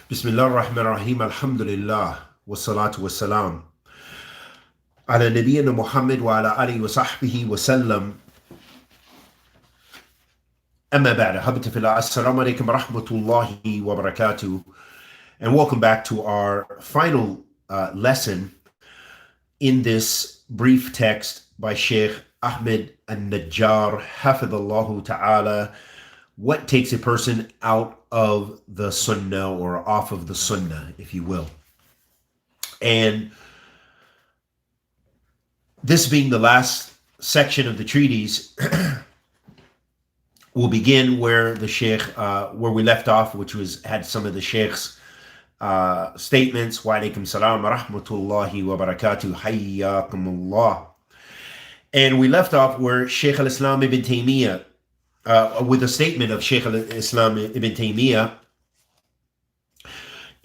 Bismillah ar-Rahman ar-Rahim, alhamdulillah, wassalatu wassalam. Ala nabiyyina Muhammad wa ala alihi wa sahbihi wa sallam. Amma ba'da, habita fillah, assalamu alaikum wa rahmatullahi wa barakatuh. And welcome back to our final lesson in this brief text by Sheikh Ahmed al-Najjar, hafidhallahu ta'ala, what takes a person out of the Sunnah or off of the Sunnah, if you will. And this being the last section of the treatise, we'll begin where the Sheikh, where we left off, which had some of the Sheikh's statements. Wa alaikum salam wa rahmatullahi wa barakatuh, hayyakumullah. And we left off where Sheikh al-Islam ibn Taymiyyah, with a statement of Shaykh al-Islam ibn Taymiyyah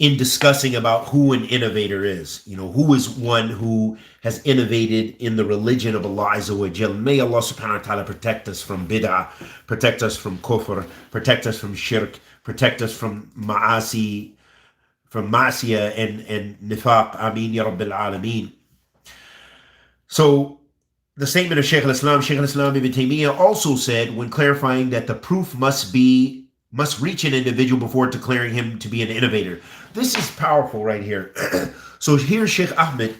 in discussing about who an innovator is. You know, who is one who has innovated in the religion of Allah Azza wa Jal. May Allah subhanahu wa ta'ala protect us from bid'ah, protect us from kufr, protect us from shirk, protect us from ma'asiyah and nifaq. Ameen ya Rabbil Alameen. So, the statement of Shaykh al-Islam ibn Taymiyyah also said, when clarifying that the proof must reach an individual before declaring him to be an innovator. This is powerful right here. So here Sheikh Ahmed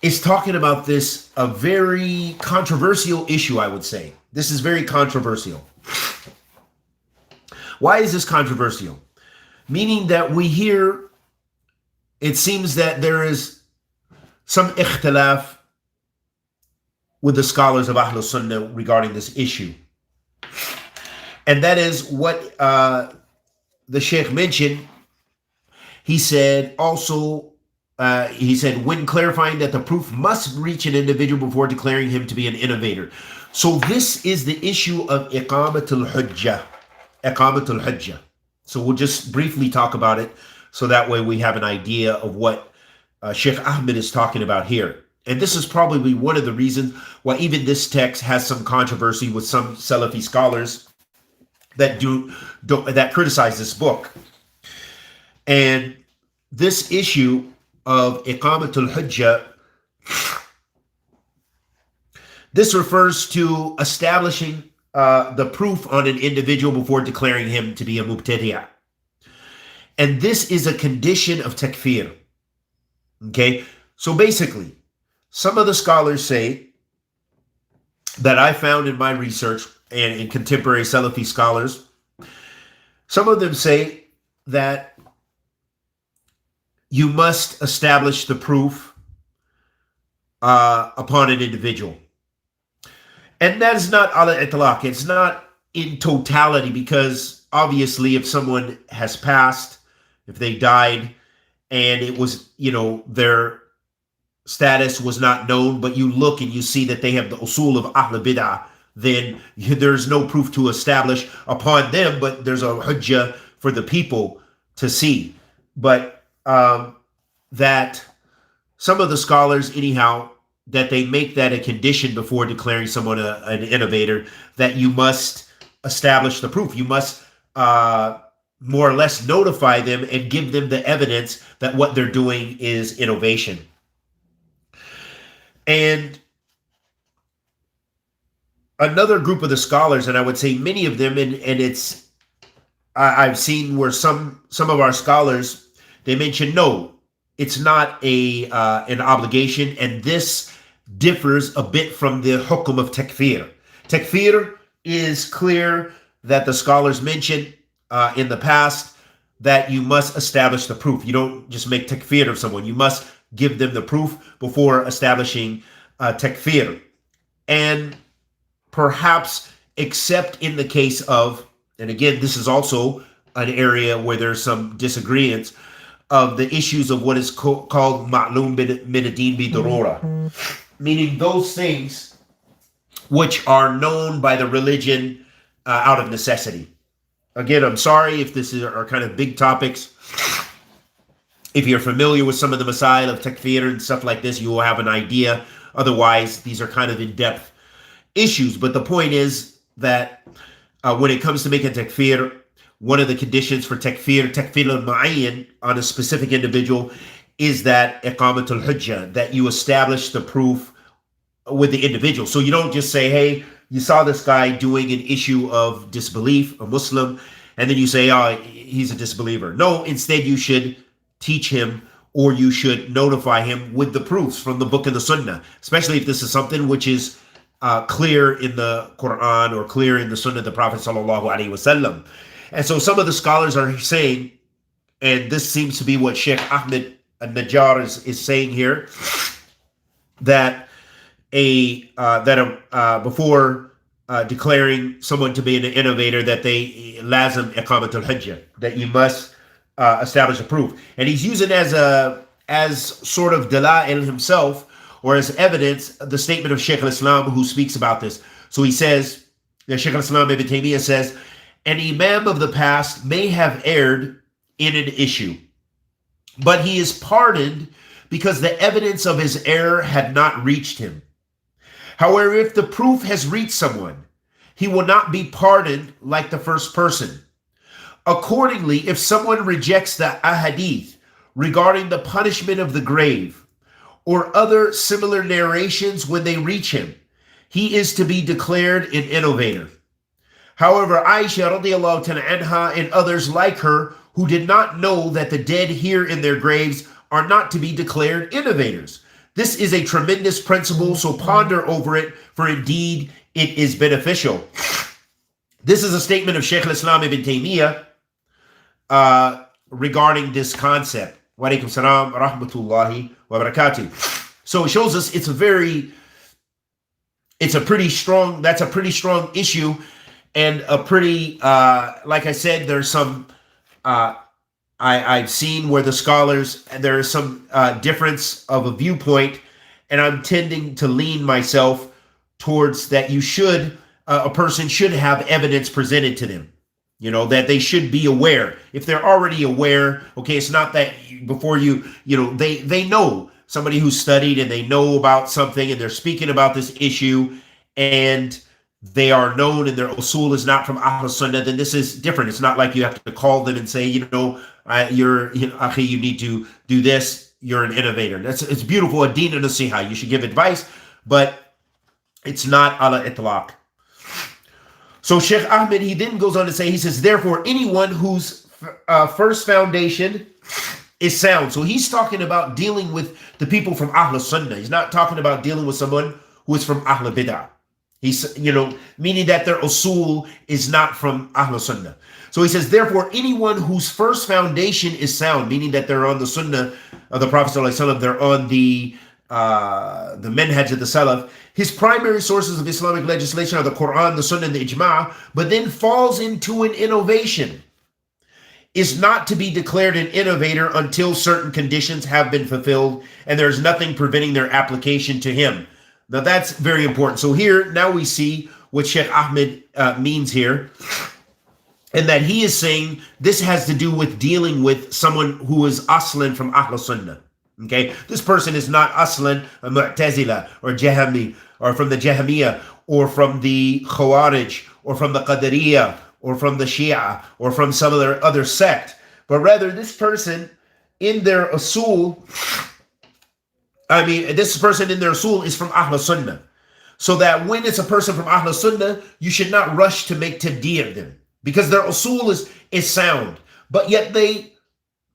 is talking about this, a very controversial issue, I would say. This is very controversial. Why is this controversial? Meaning that we hear, it seems that there is some ikhtilaf with the scholars of Ahlul Sunnah regarding this issue. And that is what the Sheikh mentioned. He said also, when clarifying that the proof must reach an individual before declaring him to be an innovator. So this is the issue of iqamatul hujjah. So we'll just briefly talk about it so that way we have an idea of what Sheikh Ahmed is talking about here. And this is probably one of the reasons why even this text has some controversy with some Salafi scholars that criticize this book. And this issue of iqamatul hujjah, this refers to establishing the proof on an individual before declaring him to be a mubtadi'ah. And this is a condition of takfir. Okay, so basically, some of the scholars say that I found in my research and in contemporary Salafi scholars, some of them say that you must establish the proof upon an individual. And that is not ala itlaq. It's not in totality, because obviously if someone has passed, if they died, and it was, their status was not known, but you look and you see that they have the usul of Ahl Bid'ah, then there's no proof to establish upon them, but there's a hujjah for the people to see. But that some of the scholars, anyhow, that they make that a condition before declaring someone an innovator, that you must establish the proof. You must more or less notify them and give them the evidence that what they're doing is innovation. And another group of the scholars, and I would say many of them, and it's, I've seen where some of our scholars, they mention, no, it's not an obligation, and this differs a bit from the hukum of takfir. Takfir is clear that the scholars mentioned in the past that you must establish the proof. You don't just make takfir of someone. You must give them the proof before establishing takfir. And perhaps except in the case of, and again, this is also an area where there's some disagreements, of the issues of what is called ma'lum min ad-din bi-darura, meaning those things which are known by the religion out of necessity. Again, I'm sorry if this are kind of big topics. If you're familiar with some of the masail of takfir and stuff like this, you will have an idea. Otherwise, these are kind of in-depth issues. But the point is that when it comes to making takfir, one of the conditions for takfir al-mu'ayyan on a specific individual is that iqamatul hujjah, that you establish the proof with the individual. So you don't just say, hey, you saw this guy doing an issue of disbelief, a Muslim, and then you say, oh, he's a disbeliever. No, instead you should teach him, or you should notify him with the proofs from the book and the Sunnah, especially if this is something which is clear in the Quran or clear in the Sunnah of the Prophet sallallahu alaihi wasallam. And so some of the scholars are saying, and this seems to be what Sheikh Ahmed al-Najjar is saying here, that before declaring someone to be an innovator, that they lazim iqamat al-hujjah, that you must establish a proof. And he's using as sort of dala'il himself, or as evidence, the statement of Shaykh al-Islam, who speaks about this. So he says, Shaykh al-Islam Ibn Taymiyyah says, an imam of the past may have erred in an issue, but he is pardoned because the evidence of his error had not reached him. However, if the proof has reached someone, he will not be pardoned like the first person. Accordingly, if someone rejects the ahadith regarding the punishment of the grave or other similar narrations when they reach him, he is to be declared an innovator. However, Aisha radiallahu ta'ala anha and others like her who did not know that the dead here in their graves are not to be declared innovators. This is a tremendous principle, so ponder over it, for indeed it is beneficial. This is a statement of Shaykh al-Islam Ibn Taymiyyah regarding this concept. Wa alaikum salam wa rahmatullahi wa barakatuh. So it shows us that's a pretty strong issue, and a pretty, like I said, there's some, I've seen where the scholars, there is some difference of a viewpoint, and I'm tending to lean myself towards that a person should have evidence presented to them, that they should be aware. If they're already aware, okay, it's not that before they know somebody who's studied and they know about something and they're speaking about this issue and they are known and their usul is not from Ahl Sunnah, then this is different. It's not like you have to call them and say, you need to do this. You're an innovator. It's beautiful. Ad-din an-nasiha. You should give advice, but it's not ala itlaq. So Sheikh Ahmed, he then goes on to say, he says, therefore, anyone whose first foundation is sound. So he's talking about dealing with the people from Ahl Sunnah. He's not talking about dealing with someone who is from Ahl Bid'ah. He's, meaning that their usul is not from Ahl Sunnah. So he says, therefore, anyone whose first foundation is sound, meaning that they're on the Sunnah of the Prophet ﷺ, they're on the manhaj of the Salaf, his primary sources of Islamic legislation are the Quran, the Sunnah, and the Ijma', but then falls into an innovation, is not to be declared an innovator until certain conditions have been fulfilled, and there's nothing preventing their application to him. Now that's very important. So here, now we see what Sheikh Ahmed means here, and that he is saying this has to do with dealing with someone who is aslan from Ahl Sunnah. Okay, this person is not aslan a Mu'tazila or Jahmi, or from the Jahmiyyah, or from the Khawarij, or from the Qadariyah, or from the Shia, or from some other sect, but rather this person in their usul, this person in their usul is from Ahl Sunnah. So that when it's a person from Ahl Sunnah, you should not rush to make tabdi' of them, because their usul is sound, but yet they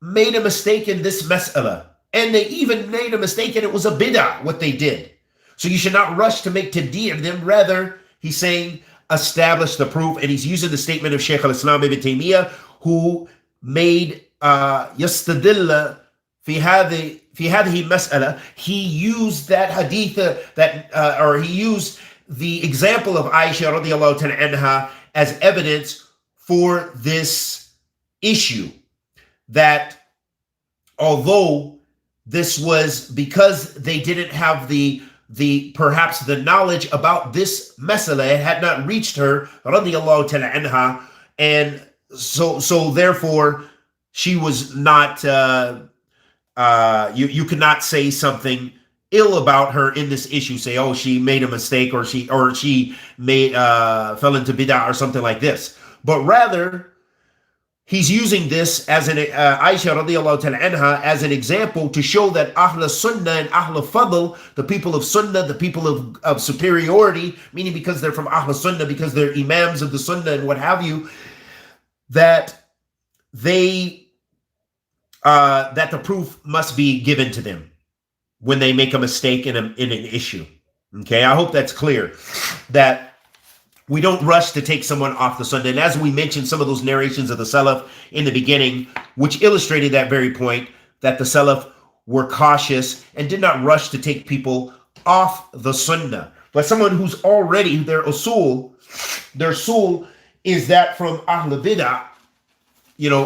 made a mistake in this mas'ala, and they even made a mistake and it was a bid'ah what they did. So you should not rush to make tabdi' of them. Rather, he's saying establish the proof, and he's using the statement of Shaykh al-Islam Ibn Taymiyyah, who made yastadilla fi hadhihi mas'ala. He used that hadith or he used the example of Aisha radiallahu ta'ala anha as evidence for this issue, that although this was because they didn't have perhaps the knowledge about this masala, it had not reached her radiallahu ta'ala anha, and so therefore she was not you could not say something ill about her in this issue, say, oh, she made a mistake, or she made fell into bid'ah or something like this, but rather he's using this as an Aisha radiallahu ta'ala anha as an example to show that Ahl Sunnah and Ahl Fadl, the people of Sunnah, the people of superiority, meaning because they're from Ahl Sunnah, because they're imams of the Sunnah and what have you, that they that the proof must be given to them when they make a mistake in an issue. Okay, I hope that's clear, that we don't rush to take someone off the Sunnah. And as we mentioned, some of those narrations of the Salaf in the beginning, which illustrated that very point, that the Salaf were cautious and did not rush to take people off the Sunnah. But someone who's already, their usul is that from Ahl Bid'ah,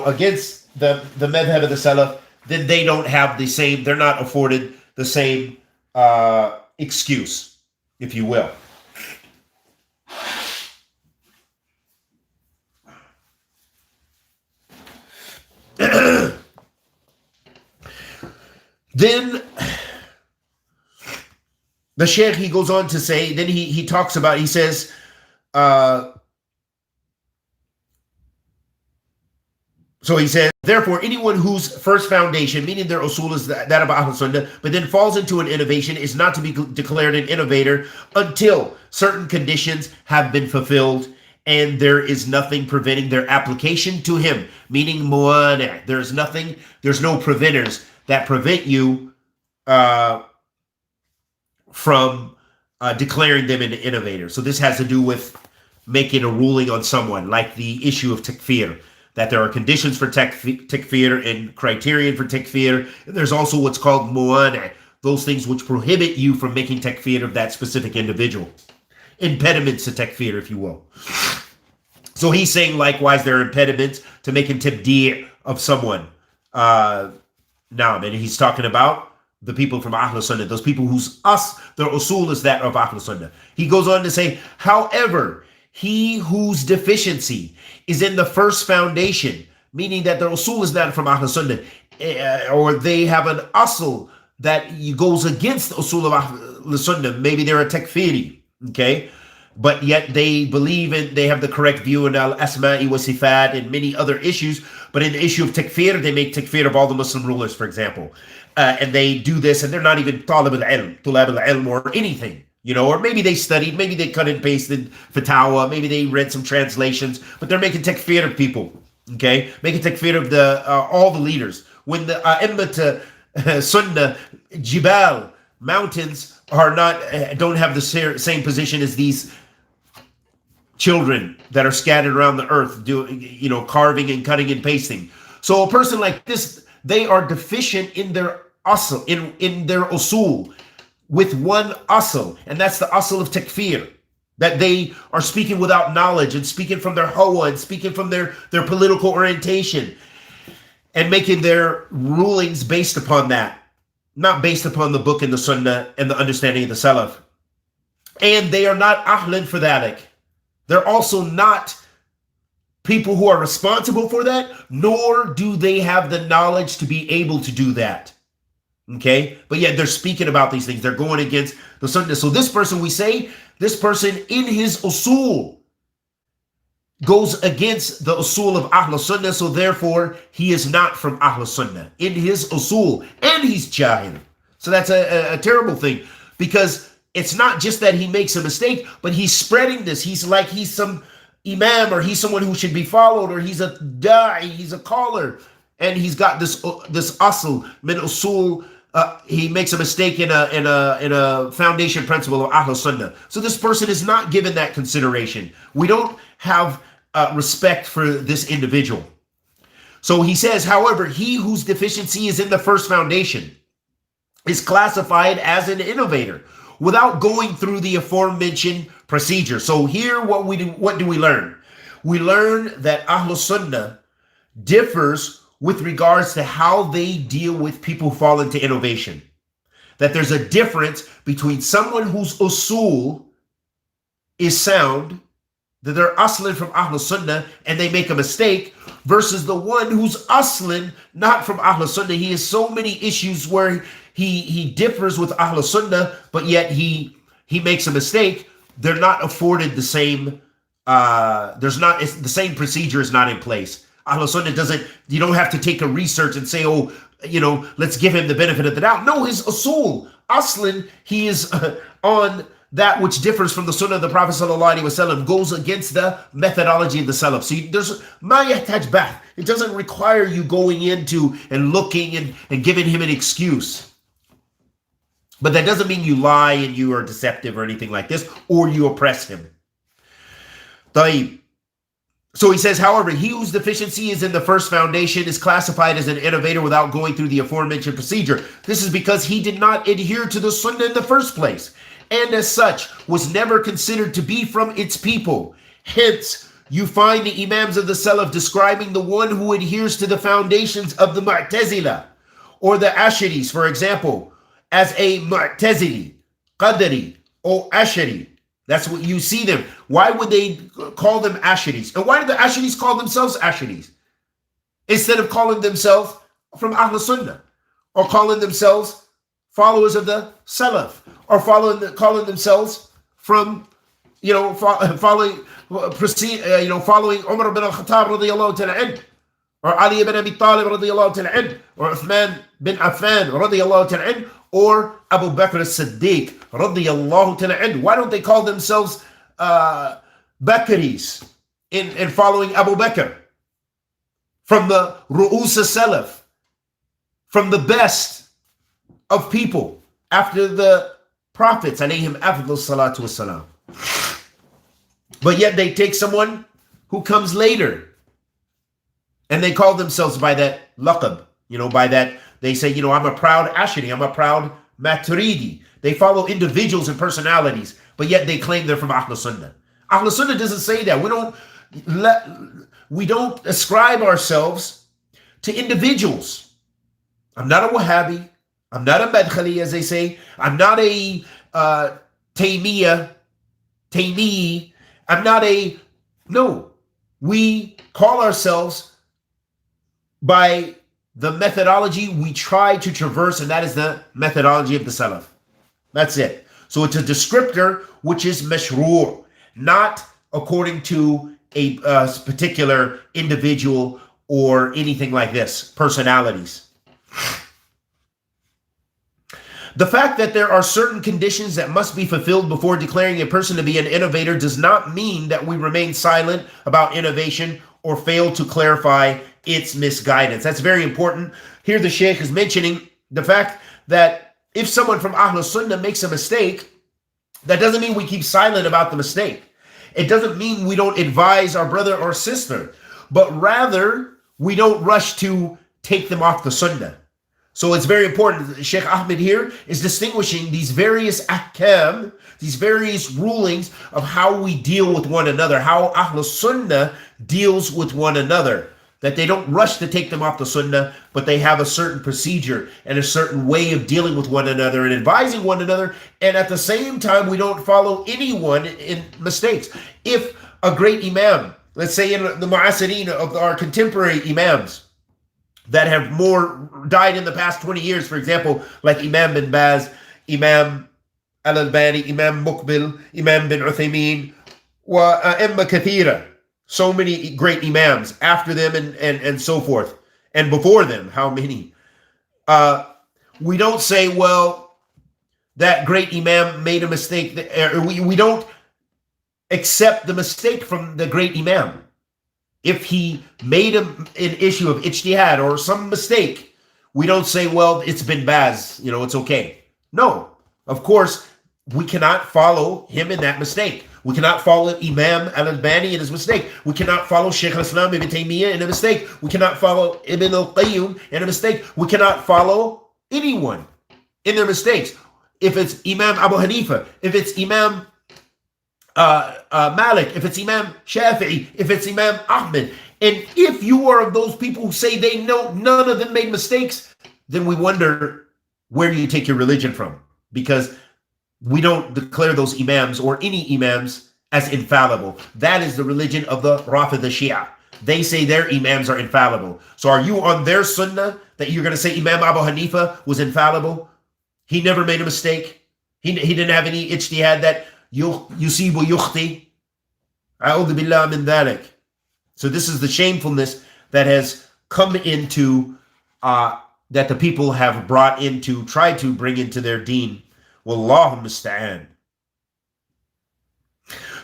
against the madhab of the Salaf, then they don't have the same, they're not afforded the same excuse, if you will. Then the Sheikh, he goes on to say, then he talks about, he says, so he says, therefore, anyone whose first foundation, meaning their usul, is that of Ahl Sunnah, but then falls into an innovation, is not to be declared an innovator until certain conditions have been fulfilled and there is nothing preventing their application to him, meaning mu'ani'. There's no preventers that prevent you from declaring them an innovator. So this has to do with making a ruling on someone, like the issue of takfir, that there are conditions for takfir and criterion for takfir. There's also what's called mu'ani', those things which prohibit you from making takfir of that specific individual. Impediments to takfir, if you will. So he's saying likewise there are impediments to making tabdi' of someone. And he's talking about the people from Ahl Sunnah, those people their usul is that of Ahl Sunnah. He goes on to say, however, he whose deficiency is in the first foundation, meaning that their usul is not from Ahl Sunnah, or they have an asl that goes against the usul of Ahl Sunnah, maybe they're a takfiri, okay? But yet they have the correct view in al-asma'i wa sifat and many other issues. But in the issue of takfir, they make takfir of all the Muslim rulers, for example. And they do this, and they're not even tulab al-ilm or anything, or maybe they studied, maybe they cut and pasted fatawa, maybe they read some translations, but they're making takfir of people, okay? Making takfir of all the leaders. When the a'immat sunnah, jibal, mountains, don't have the same position as these children that are scattered around the earth, carving and cutting and pasting. So a person like this, they are deficient in their asl, in their usul, with one asl, and that's the asl of takfir, that they are speaking without knowledge and speaking from their hawa and speaking from their political orientation and making their rulings based upon that, not based upon the book and the Sunnah and the understanding of the Salaf. And they are not ahlan for dhalik. They're also not people who are responsible for that, nor do they have the knowledge to be able to do that. Okay? But yet they're speaking about these things. They're going against the Sunnah. So this person, this person in his usul goes against the usul of Ahl Sunnah, so therefore he is not from Ahl Sunnah in his usul, and he's jahil. So that's a terrible thing, because it's not just that he makes a mistake, but he's spreading this. He's some imam, or he's someone who should be followed, or he's a da'i, he's a caller, and he's got this asl min usul. He makes a mistake in a foundation principle of Ahl Sunnah. So this person is not given that consideration. We don't have respect for this individual. So he says, however, he whose deficiency is in the first foundation is classified as an innovator without going through the aforementioned procedure. So here, what do we learn? We learn that Ahl Sunnah differs with regards to how they deal with people who fall into innovation. That there's a difference between someone whose usul is sound, that they're aslan from Ahl Sunnah and they make a mistake, versus the one who's aslan not from Ahl Sunnah. He has so many issues where he differs with Ahl Sunnah, but yet he makes a mistake. They're not afforded the same, the same procedure is not in place. Ahl Sunnah doesn't, you don't have to take a research and say, oh, let's give him the benefit of the doubt. No, his usul, aslan, he is on that which differs from the Sunnah of the Prophet ﷺ, goes against the methodology of the Salaf. So there's ma yahtaj bath. It doesn't require you going into and looking and giving him an excuse. But that doesn't mean you lie and you are deceptive or anything like this, or you oppress him. So he says, however, he whose deficiency is in the first foundation is classified as an innovator without going through the aforementioned procedure. This is because he did not adhere to the Sunnah in the first place, and as such was never considered to be from its people. Hence, you find the Imams of the Salaf describing the one who adheres to the foundations of the Mu'tazila or the Asharis, for example, as a Mu'tazili, Qadari, or Ashari. That's what you see them. Why would they call them Asharis? And why did the Asharis call themselves Asharis? Instead of calling themselves from Ahl Sunnah, or calling themselves followers of the Salaf, or calling themselves from, following Umar bin al-Khattab radiyallahu ta'ala anhu, or Ali ibn Abi Talib radiyallahu ta'ala anhu, or Uthman bin Affan radiyallahu ta'ala anhu, or Abu Bakr as-Siddiq radiyallahu ta'ala anhu. Why don't they call themselves Bakris in following Abu Bakr? From the Ru'us as-Salaf, from the best of people after the prophets, alayhim afdal salatu wassalam. But yet they take someone who comes later and they call themselves by that laqab, by that, they say, I'm a proud Ashari, I'm a proud Maturidi. They follow individuals and personalities, but yet they claim they're from Ahl Sunnah. Ahl Sunnah doesn't say that. We don't ascribe ourselves to individuals. I'm not a Wahhabi. I'm not a Madkhali, as they say. I'm not a Taymiyyah. No. We call ourselves by the methodology we try to traverse, and that is the methodology of the Salaf. That's it. So it's a descriptor which is mashru', not according to a particular individual or anything like this, personalities. The fact that there are certain conditions that must be fulfilled before declaring a person to be an innovator does not mean that we remain silent about innovation or fail to clarify its misguidance. That's very important. Here the Sheikh is mentioning the fact that if someone from Ahl Sunnah makes a mistake, that doesn't mean we keep silent about the mistake. It doesn't mean we don't advise our brother or sister, but rather we don't rush to take them off the Sunnah. So it's very important. Sheikh Ahmed here is distinguishing these various ahkam, these various rulings of how we deal with one another, how Ahl Sunnah deals with one another. That they don't rush to take them off the Sunnah, but they have a certain procedure and a certain way of dealing with one another and advising one another. And at the same time, we don't follow anyone in mistakes. If a great imam, let's say in the mu'asirin of our contemporary imams that have died in the past 20 years, for example, like Imam bin Baz, Imam Al-Albani, Imam Muqbil, Imam bin Uthaymeen, wa a'imma kathira. So many great imams after them and so forth. And before them, how many? We don't say, well, that great imam made a mistake. We don't accept the mistake from the great imam. If he made an issue of ijtihad or some mistake, we don't say, well, it's bin Baz, it's okay. No, of course, we cannot follow him in that mistake. We cannot follow Imam Al-Albani in his mistake. We cannot follow Shaykh al-Islam Ibn Taymiyyah in a mistake. We cannot follow Ibn al-Qayyum in a mistake. We cannot follow anyone in their mistakes. If it's Imam Abu Hanifa, if it's Imam Malik, if it's Imam Shafi'i, if it's Imam Ahmed, and if you are of those people who say they know none of them made mistakes, then we wonder where you take your religion from, because we don't declare those imams or any imams as infallible. That is the religion of the Rafida Shia. They say their imams are infallible. So are you on their sunnah that you're going to say Imam Abu Hanifa was infallible? He never made a mistake. He didn't have any ijtihad that yusibu yukhti. A'udhu billah min dhalik. So this is the shamefulness that has come into, that the people have brought into, tried to bring into their deen. Wallahu musta'an.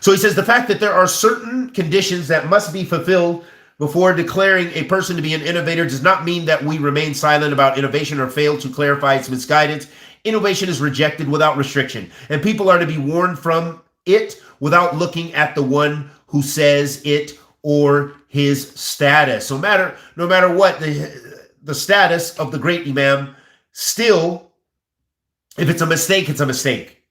So he says the fact that there are certain conditions that must be fulfilled before declaring a person to be an innovator does not mean that we remain silent about innovation or fail to clarify its misguidance. Innovation is rejected without restriction, and people are to be warned from it without looking at the one who says it or his status. No matter what the status of the great Imam, still, if it's a mistake, it's a mistake.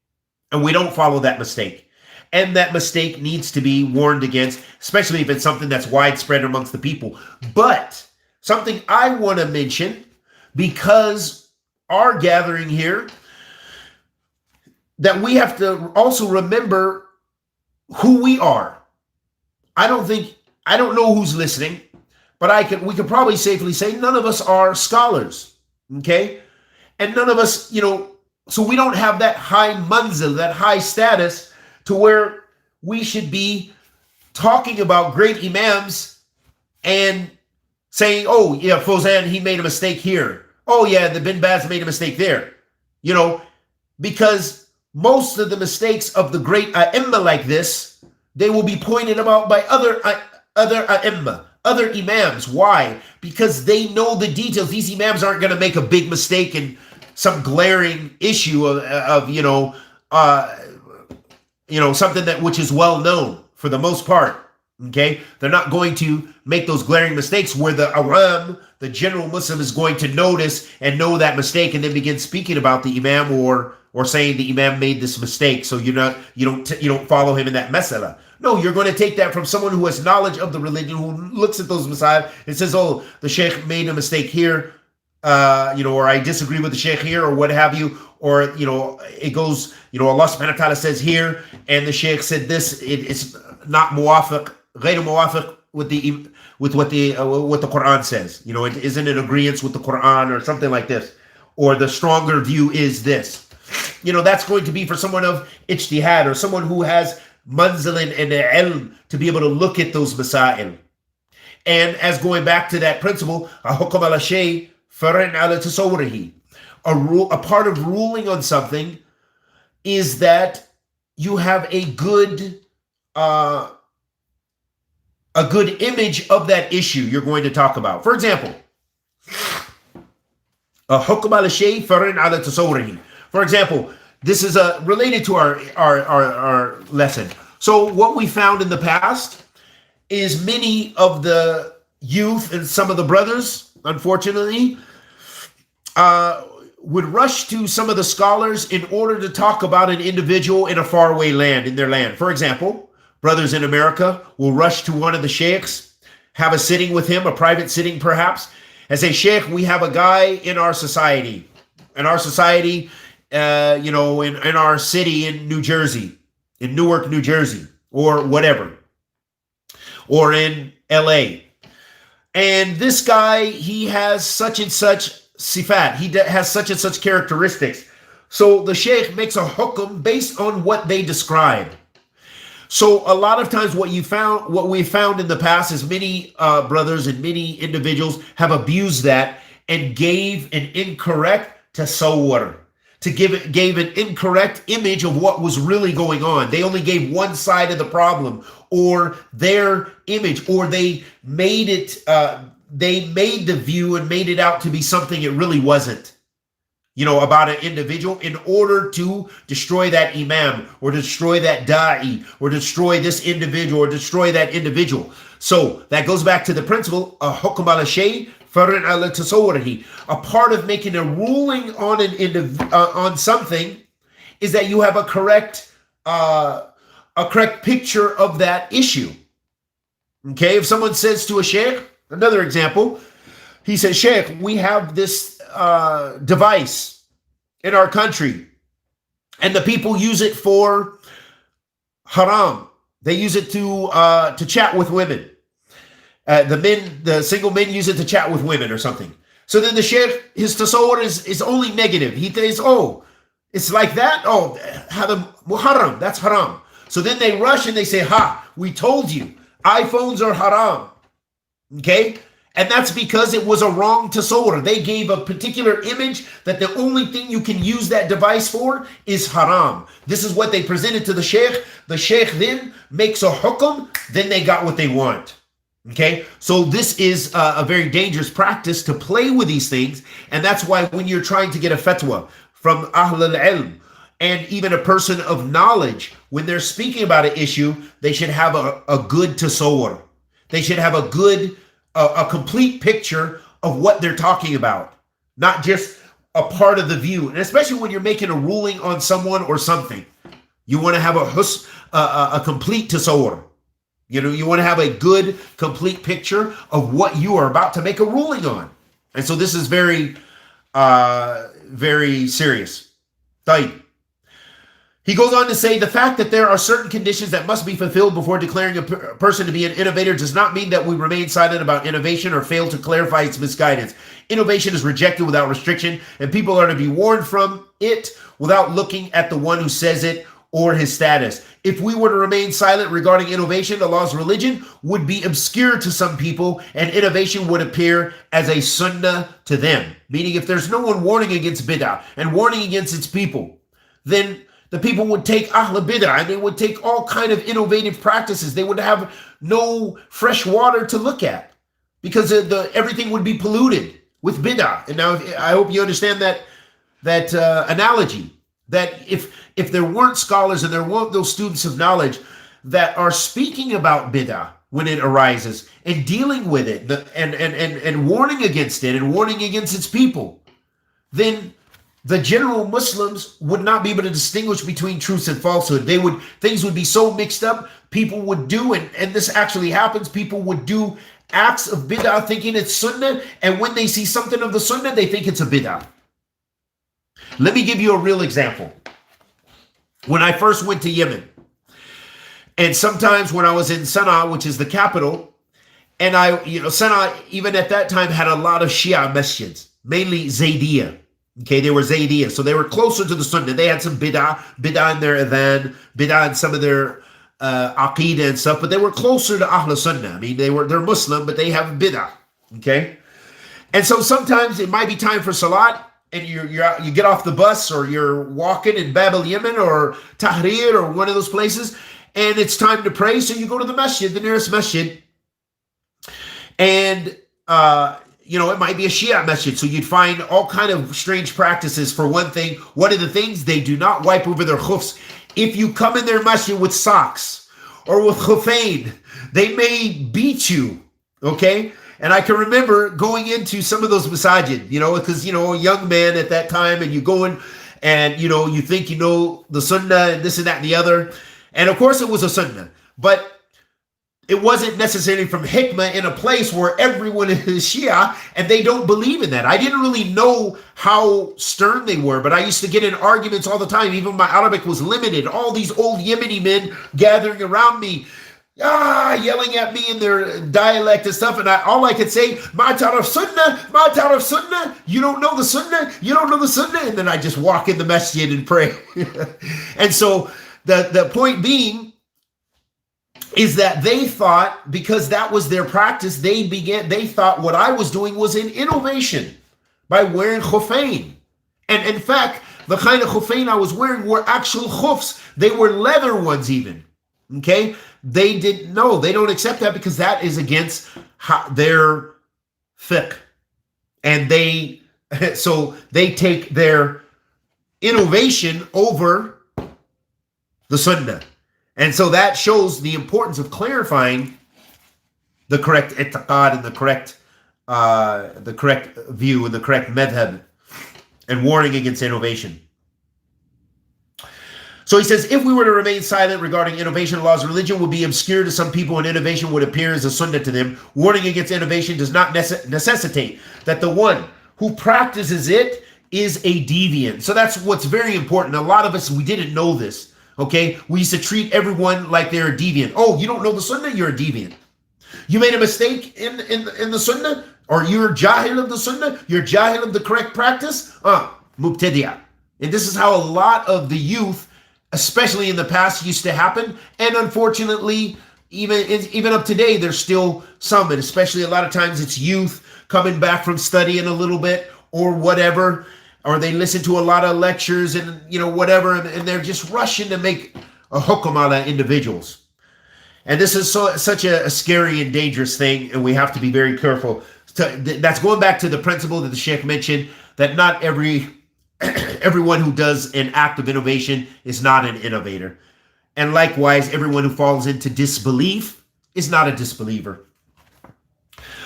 And we don't follow that mistake. And that mistake needs to be warned against, especially if it's something that's widespread amongst the people. But something I want to mention, because our gathering here, that we have to also remember who we are. I don't know who's listening, but we could probably safely say none of us are scholars, okay? And none of us, so we don't have that high manzil, that high status to where we should be talking about great imams and saying, oh, yeah, Fawzan, he made a mistake here. Oh, yeah, the Bin Baz made a mistake there. Because most of the mistakes of the great a'imma like this, they will be pointed out by other a'imma, other imams. Why? Because they know the details. These imams aren't going to make a big mistake in some glaring issue of something which is well known for the most part. Okay, they're not going to make those glaring mistakes where the awam, the general Muslim, is going to notice and know that mistake and then begin speaking about the imam or saying the imam made this mistake. So you don't follow him in that masala. No, you're going to take that from someone who has knowledge of the religion, who looks at those masala and says, oh, the sheikh made a mistake here, or I disagree with the sheikh here, or what have you. Or, it goes, Allah subhanahu wa ta'ala says here, and the sheikh said this, it's not muwafiq, ghayr muwafiq with what the Quran says. It isn't in agreement with the Quran or something like this. Or the stronger view is this. That's going to be for someone of ijtihad, or someone who has manzilin and ilm to be able to look at those masail. And as going back to that principle, hukm ala shay far'in ala tasawwurihi. A part of ruling on something is that you have a good image of that issue you're going to talk about. For example, hukm ala shay far'in ala tasawwurihi. For example, this is related to our lesson. So what we found in the past is many of the youth and some of the brothers, unfortunately, would rush to some of the scholars in order to talk about an individual in a faraway land, in their land. For example, brothers in America will rush to one of the sheikhs, have a sitting with him, a private sitting perhaps, and say, Sheikh, we have a guy in our society. In our society, in our city in New Jersey, in Newark, New Jersey, or whatever, or in LA. And this guy, he has such and such sifat, he has such and such characteristics. So the sheikh makes a hukum based on what they describe. So a lot of times what we found in the past is many brothers and many individuals have abused that and gave an incorrect tasawwur, gave an incorrect image of what was really going on. They only gave one side of the problem, or their image, or they made it they made the view and made it out to be something it really wasn't, about an individual, in order to destroy that imam, or destroy that da'i, or destroy this individual, or destroy that individual. So that goes back to the principle, hukm ala shay far'in ala tasawwurihi. A part of making a ruling on on something is that you have a correct picture of that issue. Okay, if someone says to a sheikh, another example, he says, Sheikh, we have this device in our country, and the people use it for haram. They use it to chat with women. The single men use it to chat with women or something. So then the sheikh, his tasawwur is only negative. He thinks, oh, it's like that? Oh, haram, that's haram. So then they rush and they say, we told you, iPhones are haram. Okay? And that's because it was a wrong tasawwur. They gave a particular image that the only thing you can use that device for is haram. This is what they presented to the sheikh. The sheikh then makes a hukum, then they got what they want. Okay, so this is a very dangerous practice to play with these things. And that's why when you're trying to get a fatwa from Ahl al-Ilm and even a person of knowledge, when they're speaking about an issue, they should have a good tasawwur. They should have a complete picture of what they're talking about, not just a part of the view. And especially when you're making a ruling on someone or something, you want to have a complete tasawwur. You know, you want to have a good, complete picture of what you are about to make a ruling on. And so this is very, very serious. Tayyib. He goes on to say, the fact that there are certain conditions that must be fulfilled before declaring a person to be an innovator does not mean that we remain silent about innovation or fail to clarify its misguidance. Innovation is rejected without restriction, and people are to be warned from it without looking at the one who says it or his status. If we were to remain silent regarding innovation, Allah's religion would be obscure to some people, and innovation would appear as a sunnah to them. Meaning, if there's no one warning against bid'ah and warning against its people, then the people would take ahl bid'ah and they would take all kind of innovative practices. They would have no fresh water to look at because everything would be polluted with bid'ah. And now I hope you understand that analogy. That if there weren't scholars and there weren't those students of knowledge that are speaking about bid'ah when it arises and dealing with it and warning against it and warning against its people, then the general Muslims would not be able to distinguish between truth and falsehood. Things would be so mixed up. People would do, and this actually happens, people would do acts of bid'ah thinking it's sunnah, and when they see something of the sunnah, they think it's a bid'ah. Let me give you a real example. When I first went to Yemen, and sometimes when I was in Sana'a, which is the capital, and Sana'a, even at that time, had a lot of Shia masjids, mainly Zaydiyah. Okay, they were Zaydiyah, so they were closer to the Sunnah. They had some bid'ah in their adhan, bid'ah in some of their aqeedah and stuff, but they were closer to Ahl Sunnah. I mean, they're Muslim, but they have bid'ah. Okay, and so sometimes it might be time for salat, and you get off the bus or you're walking in Bab al-Yemen or Tahrir or one of those places, and it's time to pray. So you go to the masjid, the nearest masjid, and it might be a Shia masjid. So you'd find all kind of strange practices. For one thing, one of the things, they do not wipe over their khufs. If you come in their masjid with socks or with khufain, they may beat you. Okay. And I can remember going into some of those masajid, because, a young man at that time, and you go in and, you think you know the sunnah and this and that and the other. And of course it was a sunnah, but it wasn't necessarily from hikmah in a place where everyone is Shia and they don't believe in that. I didn't really know how stern they were, but I used to get in arguments all the time. Even my Arabic was limited. All these old Yemeni men gathering around me, yelling at me in their dialect and stuff, and all I could say, ma taraf sunnah, you don't know the sunnah, and then I just walk in the masjid and pray. And so the point being is that they thought, because that was their practice, they thought what I was doing was an innovation by wearing khufain. And in fact, the kind of khufain I was wearing were actual khufs. They were leather ones even. Okay? They didn't know. They don't accept that because that is against their fiqh. And they take their innovation over the sunnah. And so that shows the importance of clarifying the correct i'tiqad and the correct view and the correct madhab, and warning against innovation. So he says, if we were to remain silent regarding innovation, Allah's religion would be obscure to some people and innovation would appear as a sunnah to them. Warning against innovation does not necessitate that the one who practices it is a deviant. So that's what's very important. A lot of us, we didn't know this. Okay, we used to treat everyone like they're a deviant. Oh, you don't know the sunnah? You're a deviant. You made a mistake in the sunnah? Or you're jahil of the sunnah? You're jahil of the correct practice? Mubtadi'ah. And this is how a lot of the youth, especially in the past, used to happen. And unfortunately, even up today, there's still some, and especially a lot of times it's youth coming back from studying a little bit or whatever, or they listen to a lot of lectures and whatever, and they're just rushing to make a hukum ala individuals. And this is such a scary and dangerous thing, and we have to be very careful. That's going back to the principle that the Sheikh mentioned, that not everyone who does an act of innovation is not an innovator. And likewise, everyone who falls into disbelief is not a disbeliever.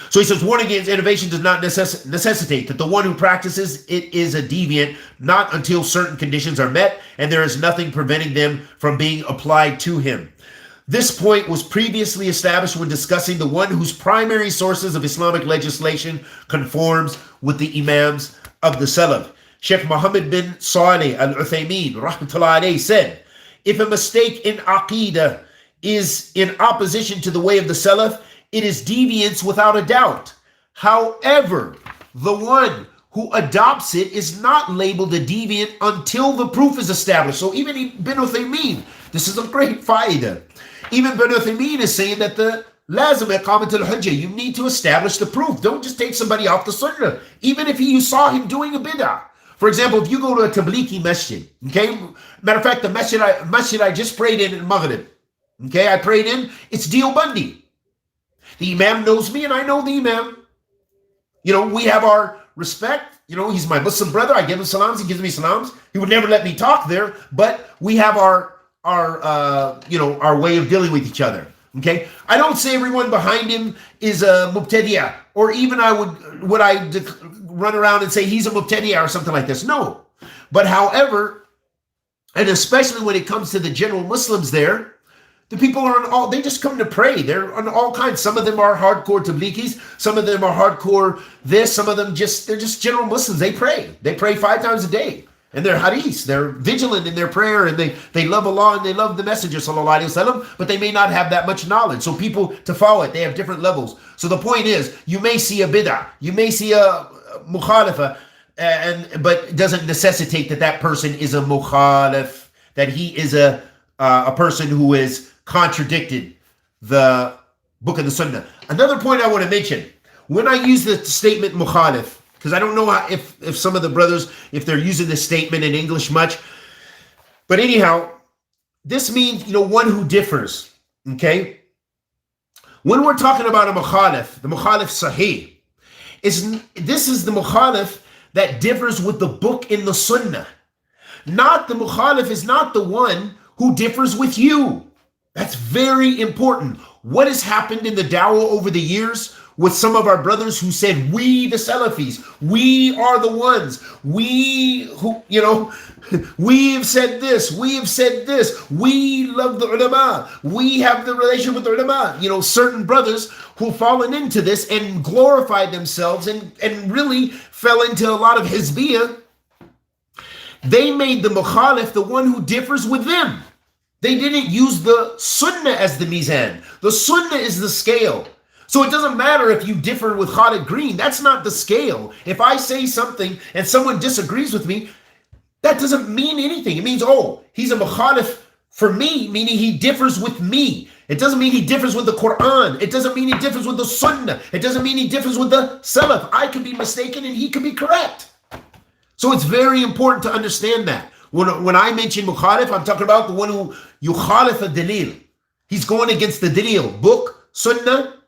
So he says, warning against innovation does not necessitate that the one who practices it is a deviant, not until certain conditions are met and there is nothing preventing them from being applied to him. This point was previously established when discussing the one whose primary sources of Islamic legislation conforms with the Imams of the Salaf. Sheikh Muhammad bin Salih Al-Uthaymeen rahmatullahi alayhi said, if a mistake in Aqidah is in opposition to the way of the Salaf, it is deviance without a doubt. However, the one who adopts it is not labeled a deviant until the proof is established. So even Ibn Uthaymeen, this is a great fa'idah. Even Ibn Uthaymeen is saying that the lazim iqamat al-hujjah, you need to establish the proof. Don't just take somebody off the sunnah, even if you saw him doing a bid'ah. For example, if you go to a Tablighi masjid, okay? Matter of fact, the masjid I just prayed in Maghrib, okay? I prayed in, it's Deobandi. The Imam knows me and I know the Imam. We have our respect. He's my Muslim brother. I give him salams. He gives me salams. He would never let me talk there, but we have our way of dealing with each other. Okay. I don't say everyone behind him is a mubtadi'ah, or even would I run around and say he's a mubtadi'ah or something like this. No. But however, and especially when it comes to the general Muslims there, the people are they just come to pray. They're on all kinds. Some of them are hardcore tablighis. Some of them are hardcore this. Some of them they're just general Muslims. They pray. They pray 5 times a day. And they're hadiths. They're vigilant in their prayer, and they love Allah and they love the Messenger sallallahu alaihi wasallam, but they may not have that much knowledge. So people to follow it, they have different levels. So the point is, you may see a bid'ah, you may see a mukhalifa, but it doesn't necessitate that person is a mukhalif, that he is a person who is contradicted the book of the Sunnah. Another point I want to mention, when I use the statement mukhalif, because I don't know if some of the brothers, if they're using this statement in English much, but anyhow, this means, one who differs, okay? When we're talking about a mukhalif, the mukhalif sahih, this is the mukhalif that differs with the book in the Sunnah. Not the mukhalif is not the one who differs with you. That's very important. What has happened in the dawah over the years with some of our brothers who said, we the Salafis, we are the ones, we have said this, we love the ulama, we have the relationship with the ulama. Certain brothers who fallen into this and glorified themselves and really fell into a lot of hizbiyah. They made the mukhalif the one who differs with them. They didn't use the sunnah as the mizan. The sunnah is the scale. So it doesn't matter if you differ with Khalid Green. That's not the scale. If I say something and someone disagrees with me, that doesn't mean anything. It means, he's a mukhalif for me, meaning he differs with me. It doesn't mean he differs with the Quran. It doesn't mean he differs with the Sunnah. It doesn't mean he differs with the Salaf. I could be mistaken and he could be correct. So it's very important to understand that. When I mention mukhalif, I'm talking about the one who yukhalif ad-dalil. He's going against the dalil, book, Sunnah,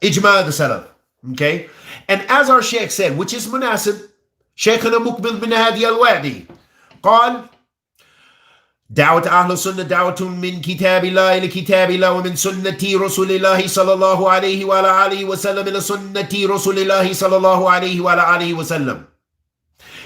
ijma' the Salaf. Okay? And as our Sheikh said, which is munasib, Sheikhana Muqbil bin Hadi al-Wa'di, قال دعوة أهل السنة دعوة من كتاب الله إلى كتاب الله ومن سنة رسول الله صلى الله عليه وعلى آله وسلم إلى سنة رسول الله صلى الله عليه وعلى آله وسلم.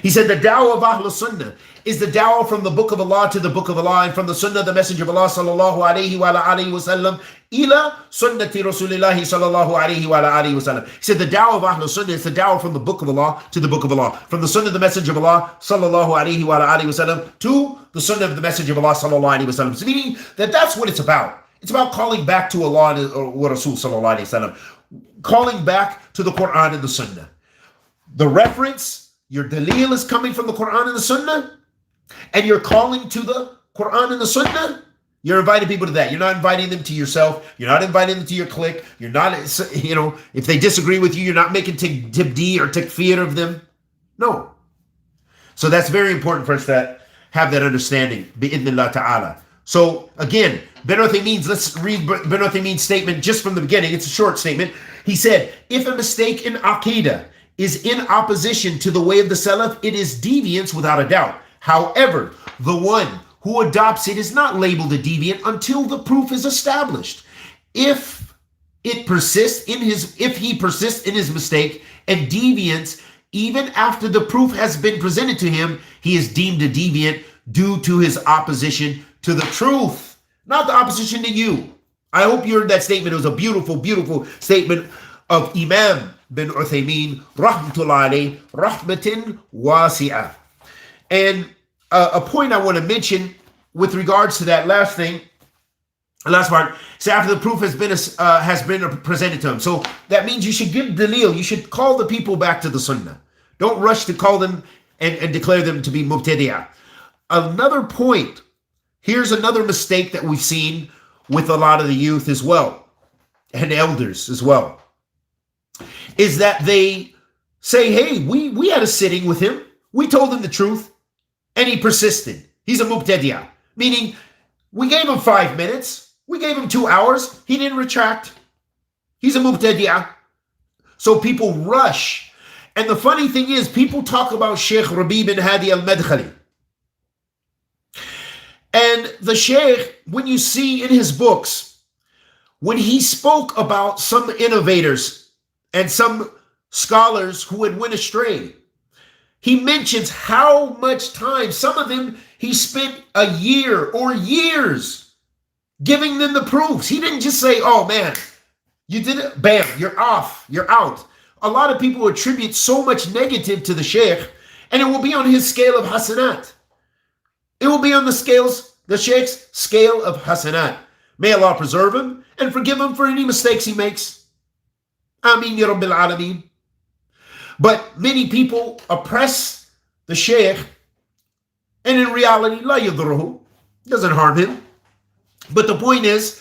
He said the da'wah of Ahl Sunnah is the da'wah from the book of Allah to the book of Allah, and from the Sunnah of the Messenger of Allah sallallahu alayhi wa alayhi wa sallam ila sunnati Rasulillahi sallallahu alayhi wa alayhi wa sallam. He said the da'wah of Ahl Sunnah is the da'wah from the book of Allah to the book of Allah, from the Sunnah of the Messenger of Allah sallallahu alayhi wa alayhi wa sallam to the Sunnah of the Messenger of Allah sallallahu alayhi wa sallam. So meaning that's what it's about. It's about calling back to Allah and Rasul sallallahu alayhi wa sallam, calling back to the Quran and the Sunnah. The reference, your dalil is coming from the Quran and the Sunnah, and you're calling to the Quran and the Sunnah, You're inviting people to that. You're not inviting them to yourself. You're not inviting them to your clique. You're not, if they disagree with you, you're not making tibdi or takfir of them. No. So that's very important for us to have that understanding. Bi'idhnillah ta'ala. So again, Ben Uthaymeen's, let's read Ben Uthaymeen's statement just from the beginning. It's a short statement. He said, if a mistake in Aqidah is in opposition to the way of the Salaf, it is deviance without a doubt. However, the one who adopts it is not labeled a deviant until the proof is established. If he persists in his mistake and deviance, even after the proof has been presented to him, he is deemed a deviant due to his opposition to the truth, not the opposition to you. I hope you heard that statement. It was a beautiful, beautiful statement of Imam bin Uthaymeen, rahmatullahi alayhi, rahmatin wasi'ah. And a point I want to mention with regards to that last part, so after the proof has been presented to him. So that means you should give dalil. You should call the people back to the Sunnah. Don't rush to call them and declare them to be mubtadi'ah. Another point, here's another mistake that we've seen with a lot of the youth as well, and elders as well, is that they say, hey, we had a sitting with him. We told him the truth, and he persisted. He's a mubtadi'ah, meaning we gave him 5 minutes. We gave him 2 hours. He didn't retract. He's a mubtadi'ah. So people rush. And the funny thing is, people talk about Sheikh Rabi bin Hadi al-Madkhali. And the Sheikh, when you see in his books, when he spoke about some innovators and some scholars who had went astray, he mentions how much time, some of them, he spent a year or years giving them the proofs. He didn't just say, oh man, you did it, bam, you're off, you're out. A lot of people attribute so much negative to the Sheikh, and it will be on his scale of hasanat. It will be on the Sheikh's scale of hasanat. May Allah preserve him and forgive him for any mistakes he makes. Ameen ya Rabbil Alameen. But many people oppress the Sheikh, and in reality, la yadruhu, doesn't harm him. But the point is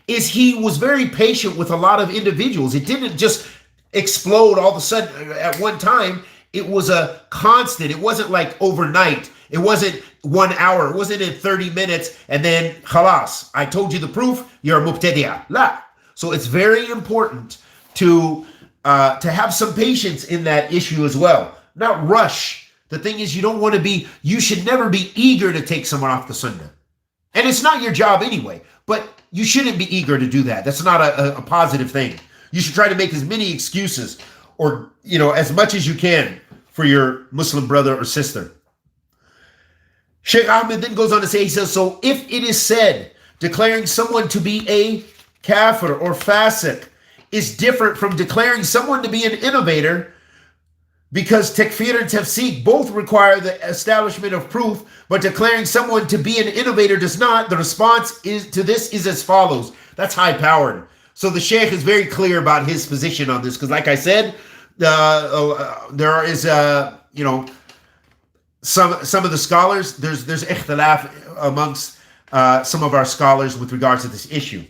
he was very patient with a lot of individuals. It didn't just explode all of a sudden at one time. It was a constant. It wasn't like overnight. It wasn't 1 hour. It wasn't in 30 minutes and then khalas, I told you the proof, you're a mubtadi'ah. La. So it's very important to have some patience in that issue as well. Not rush. The thing is, you should never be eager to take someone off the Sunnah. And it's not your job anyway, but you shouldn't be eager to do that. That's not a positive thing. You should try to make as many excuses or, as much as you can for your Muslim brother or sister. Sheikh Ahmed then goes on to say, he says, so if it is said declaring someone to be a kafir or fasiq is different from declaring someone to be an innovator, because takfir and tafsiq both require the establishment of proof, but declaring someone to be an innovator does not, the response to this is as follows. That's high-powered. So the Sheikh is very clear about his position on this, because like I said, there is, some of the scholars, there's ikhtilaf amongst some of our scholars with regards to this issue.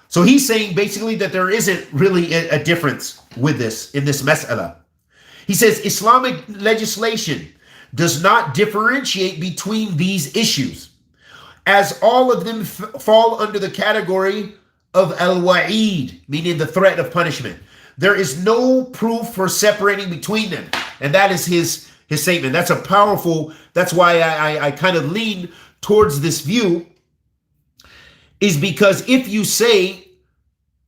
So he's saying basically that there isn't really a difference with this, in this mas'ala. He says Islamic legislation does not differentiate between these issues, as all of them fall under the category of al-wa'id, meaning the threat of punishment. There is no proof for separating between them. And that is his statement. That's that's why I kind of lean towards this view, is because if you say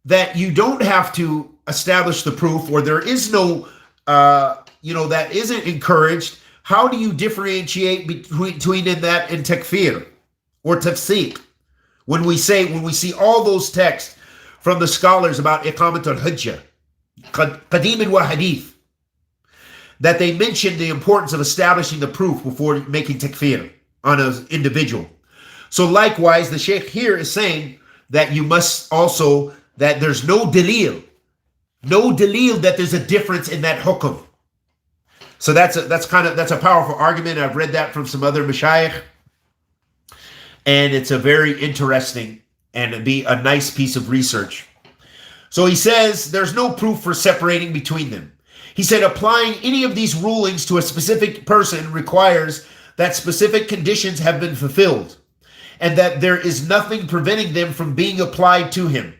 that you don't have to establish the proof, or there is no that isn't encouraged, how do you differentiate between that and takfir or tafsiq? When we see all those texts from the scholars about iqamat al-hujjah, qadim wa hadith, that they mention the importance of establishing the proof before making takfir on an individual. So likewise, the Sheikh here is saying that you must also, that there's no dalil that there's a difference in that hukum. So that's a powerful argument. I've read that from some other mashayikh. And it's a very interesting and be a nice piece of research. So he says there's no proof for separating between them. He said applying any of these rulings to a specific person requires that specific conditions have been fulfilled and that there is nothing preventing them from being applied to him.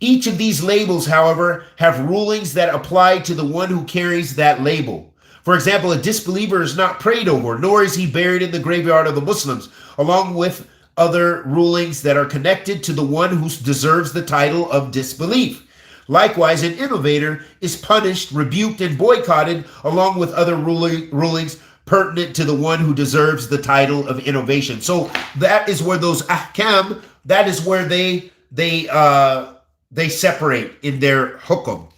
Each of these labels, however, have rulings that apply to the one who carries that label. For example, a disbeliever is not prayed over, nor is he buried in the graveyard of the Muslims, along with other rulings that are connected to the one who deserves the title of disbelief. Likewise, an innovator is punished, rebuked, and boycotted, along with other rulings pertinent to the one who deserves the title of innovation. So that is where those ahkam, that is where they separate in their hukum,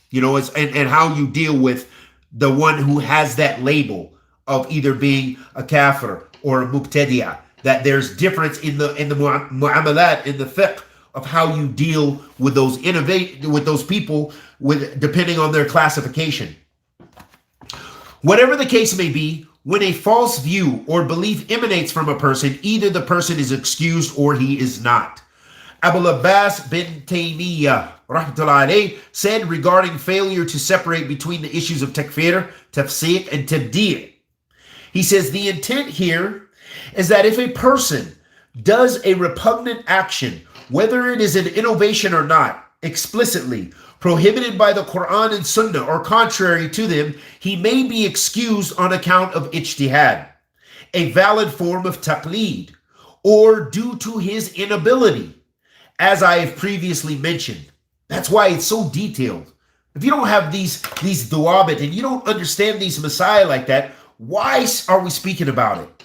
and how you deal with the one who has that label of either being a kafir or a mubtadi'ah. That there's difference in the mu'amalat, in the fiqh, of how you deal with those people depending on their classification. Whatever the case may be, when a false view or belief emanates from a person, either the person is excused or he is not. Abu Abbas bin Taymiyyah rahmatullahi alayhi said regarding failure to separate between the issues of takfir, tafsiq, and tabdi'. He says the intent here is that if a person does a repugnant action, whether it is an innovation or not, explicitly prohibited by the Quran and Sunnah or contrary to them, he may be excused on account of ijtihad, a valid form of taqleed, or due to his inability, as I have previously mentioned. That's why it's so detailed. If you don't have these duwabit and you don't understand these messiah like that, why are we speaking about it?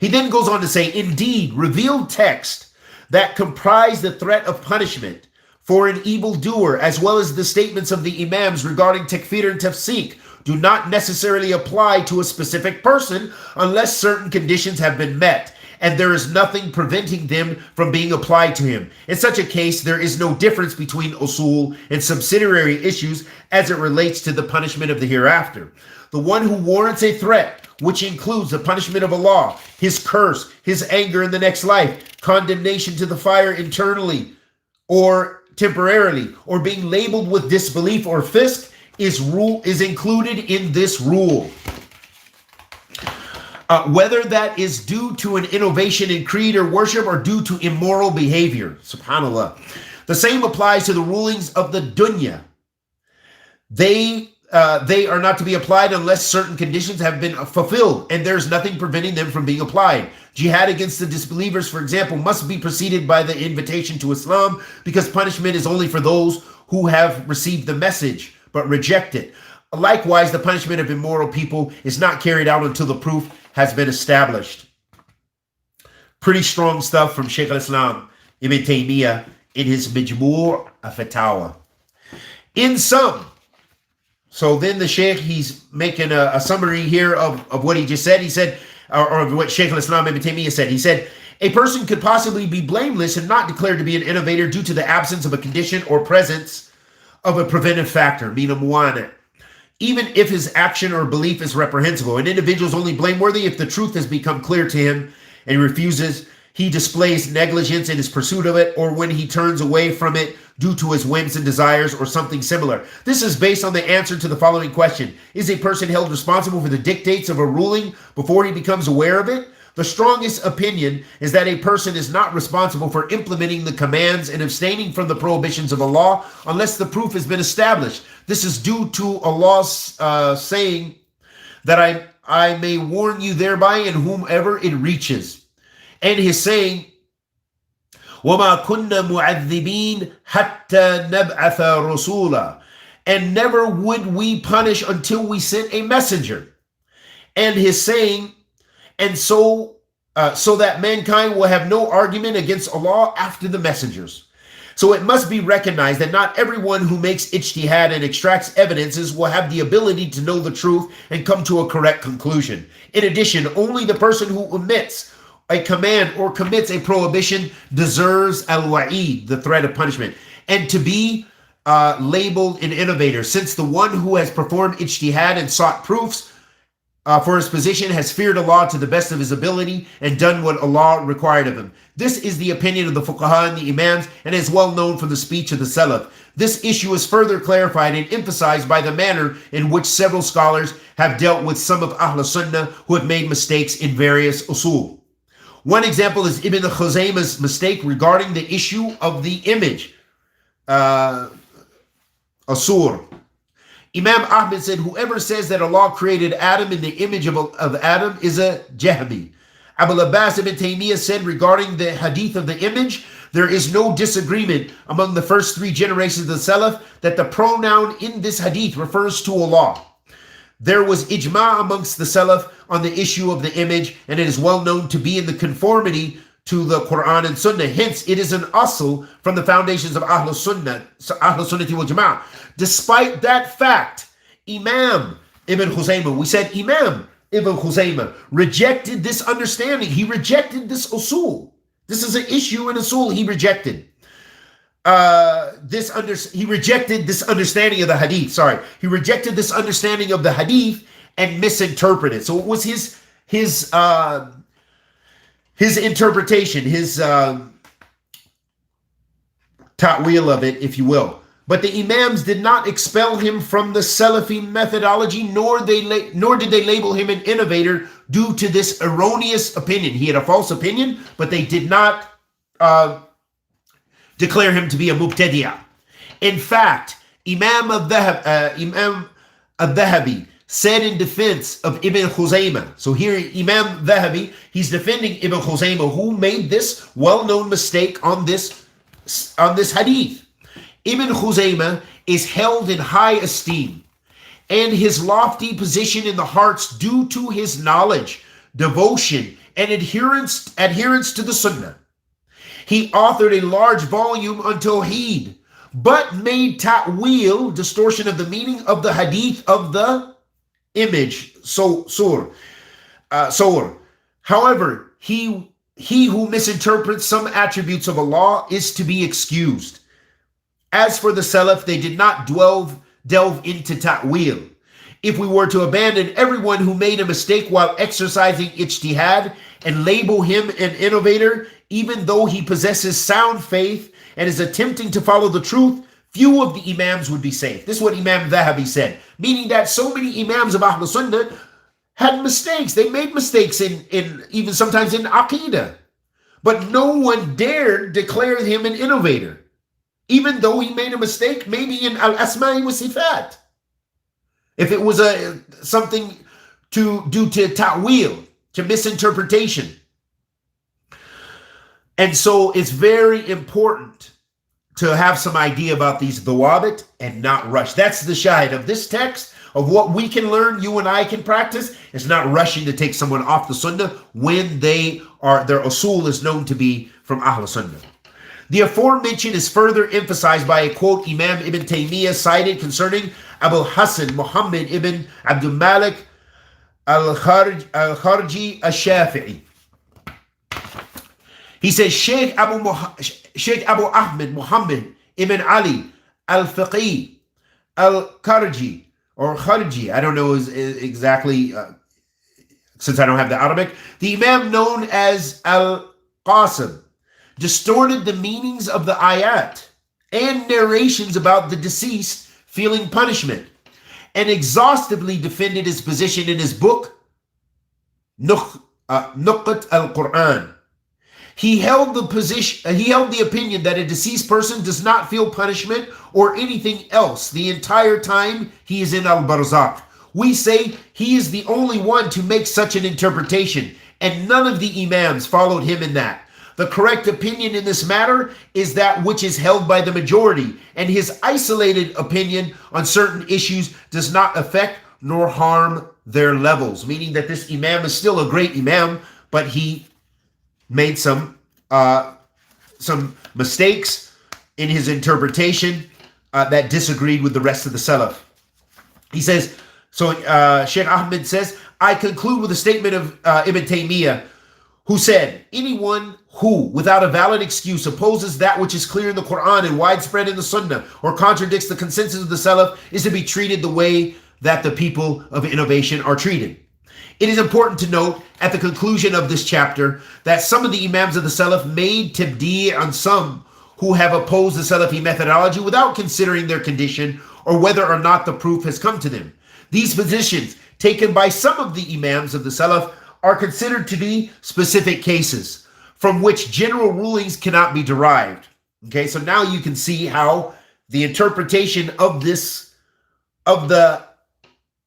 He then goes on to say, indeed, revealed text that comprise the threat of punishment for an evildoer, as well as the statements of the imams regarding takfir and tafsiq, do not necessarily apply to a specific person unless certain conditions have been met, and there is nothing preventing them from being applied to him. In such a case, there is no difference between usul and subsidiary issues as it relates to the punishment of the hereafter. The one who warrants a threat, which includes the punishment of Allah, his curse, his anger in the next life, condemnation to the fire internally or temporarily, or being labeled with disbelief or fisk, is included in this rule. Whether that is due to an innovation in creed or worship or due to immoral behavior. SubhanAllah. The same applies to the rulings of the dunya. They are not to be applied unless certain conditions have been fulfilled, and there's nothing preventing them from being applied. Jihad against the disbelievers, for example, must be preceded by the invitation to Islam, because punishment is only for those who have received the message but reject it. Likewise, the punishment of immoral people is not carried out until the proof has been established. Pretty strong stuff from Shaykh al-Islam Ibn Taymiyyah in his Majmu' al-Fatawa. In sum, so then the Shaykh, he's making a summary here of what he just said. He said, or what Shaykh al-Islam Ibn Taymiyyah said. He said, a person could possibly be blameless and not declared to be an innovator due to the absence of a condition or presence of a preventive factor, meaning mu'ana. Even if his action or belief is reprehensible, an individual is only blameworthy if the truth has become clear to him and he refuses, he displays negligence in his pursuit of it, or when he turns away from it due to his whims and desires or something similar. This is based on the answer to the following question. Is a person held responsible for the dictates of a ruling before he becomes aware of it? The strongest opinion is that a person is not responsible for implementing the commands and abstaining from the prohibitions of Allah unless the proof has been established. This is due to Allah's saying that I may warn you thereby and whomever it reaches. And his saying, وَمَا كُنَّا مُعَذِّبِينَ حَتَّى نَبْعَثَ رَسُولًا, and never would we punish until we sent a messenger. And his saying, and so that mankind will have no argument against Allah after the messengers. So it must be recognized that not everyone who makes ijtihad and extracts evidences will have the ability to know the truth and come to a correct conclusion. In addition, only the person who omits a command or commits a prohibition deserves al-wa'id, the threat of punishment, and to be labeled an innovator, since the one who has performed ijtihad and sought proofs for his position, has feared Allah to the best of his ability and done what Allah required of him. This is the opinion of the fuqaha and the imams, and is well known from the speech of the Salaf. This issue is further clarified and emphasized by the manner in which several scholars have dealt with some of Ahl Sunnah who have made mistakes in various usul. One example is Ibn Khuzayma's mistake regarding the issue of the image, asur. Imam Ahmed said, whoever says that Allah created Adam in the image of Adam is a Jahmi. Abul Abbas ibn Taymiyyah said regarding the hadith of the image, there is no disagreement among the first three generations of the Salaf that the pronoun in this hadith refers to Allah. There was ijma amongst the Salaf on the issue of the image, and it is well known to be in the conformity to the Quran and Sunnah. Hence, it is an asl from the foundations of Ahl Sunnah, Ahl Sunnati wal Jama'ah. Despite that fact, Imam Ibn Khuzaymah, we said Imam Ibn Khuzaymah rejected this understanding. He rejected this usul. This is an issue in usul he rejected. He rejected this understanding of the hadith. Sorry, he rejected this understanding of the hadith and misinterpreted. So it was his interpretation, his ta'wil of it, if you will. But the imams did not expel him from the Salafi methodology, nor did they label him an innovator due to this erroneous opinion. He had a false opinion, but they did not declare him to be a mubtadi'ah. In fact, Imam al-Dhahabi said in defense of Ibn Khuzaymah. So here Imam Dhahabi, he's defending Ibn Khuzaymah, who made this well-known mistake on this hadith. Ibn Khuzaymah is held in high esteem, and his lofty position in the hearts due to his knowledge, devotion, and adherence to the Sunnah. He authored a large volume on Tawheed, but made ta'wil, distortion of the meaning of the hadith of the image, sur. However, he who misinterprets some attributes of Allah is to be excused. As for the Salaf, they did not delve into ta'wil. If we were to abandon everyone who made a mistake while exercising ijtihad and label him an innovator, even though he possesses sound faith and is attempting to follow the truth, few of the imams would be safe. This is what Imam Dhahabi said, meaning that so many imams of Ahl Sunnah had mistakes. They made mistakes in even sometimes in Aqidah, but no one dared declare him an innovator, even though he made a mistake maybe in Al-Asma'i wa Sifat. If it was something due to ta'wil, to misinterpretation. And so it's very important to have some idea about these dawabit and not rush. That's the shahid of this text, of what we can learn, you and I can practice. It's not rushing to take someone off the Sunnah when their usul is known to be from Ahl Sunnah. The aforementioned is further emphasized by a quote Imam Ibn Taymiyyah cited concerning Abu Hassan Muhammad ibn Abdul Malik al-Kharji al-Shafi'i. He says, Sheikh Abu Ahmed Muhammad ibn Ali al-Fiqi al-Kharji, or Kharji, I don't know exactly, since I don't have the Arabic, the Imam known as Al-Qasim, distorted the meanings of the ayat and narrations about the deceased feeling punishment, and exhaustively defended his position in his book, Nuqat al-Quran. He held the opinion that a deceased person does not feel punishment or anything else the entire time he is in al-Barzakh. We say he is the only one to make such an interpretation, and none of the imams followed him in that. The correct opinion in this matter is that which is held by the majority, and his isolated opinion on certain issues does not affect nor harm their levels, meaning that this imam is still a great imam, but he made some mistakes in his interpretation that disagreed with the rest of the Salaf. He says, Sheikh Ahmed says, I conclude with a statement of Ibn Taymiyyah, who said, anyone who, without a valid excuse, opposes that which is clear in the Quran and widespread in the Sunnah, or contradicts the consensus of the Salaf, is to be treated the way that the people of innovation are treated. It is important to note at the conclusion of this chapter that some of the Imams of the Salaf made tabdi' on some who have opposed the Salafi methodology without considering their condition or whether or not the proof has come to them. These positions taken by some of the Imams of the Salaf are considered to be specific cases from which general rulings cannot be derived. Okay, so now you can see how the interpretation of this, of the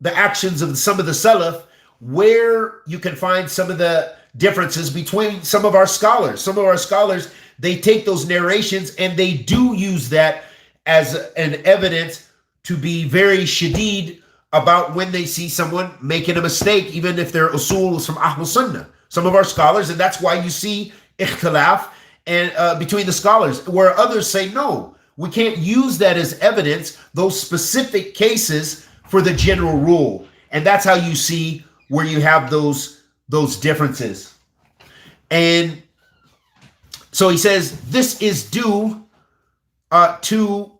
actions of some of the Salaf, where you can find some of the differences between some of our scholars. Some of our scholars, they take those narrations and they do use that as an evidence to be very shadeed about when they see someone making a mistake, even if their usul is from Ahl Sunnah. Some of our scholars, and that's why you see ikhtilaf and between the scholars, where others say, no, we can't use that as evidence, those specific cases for the general rule. And that's how you see where you have those differences. And so he says, this is due to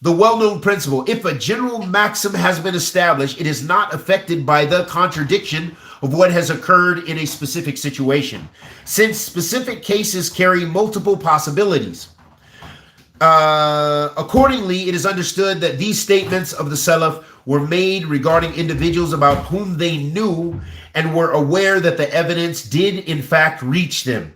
the well-known principle. If a general maxim has been established, it is not affected by the contradiction of what has occurred in a specific situation, since specific cases carry multiple possibilities. Accordingly, it is understood that these statements of the Salaf were made regarding individuals about whom they knew and were aware that the evidence did in fact reach them.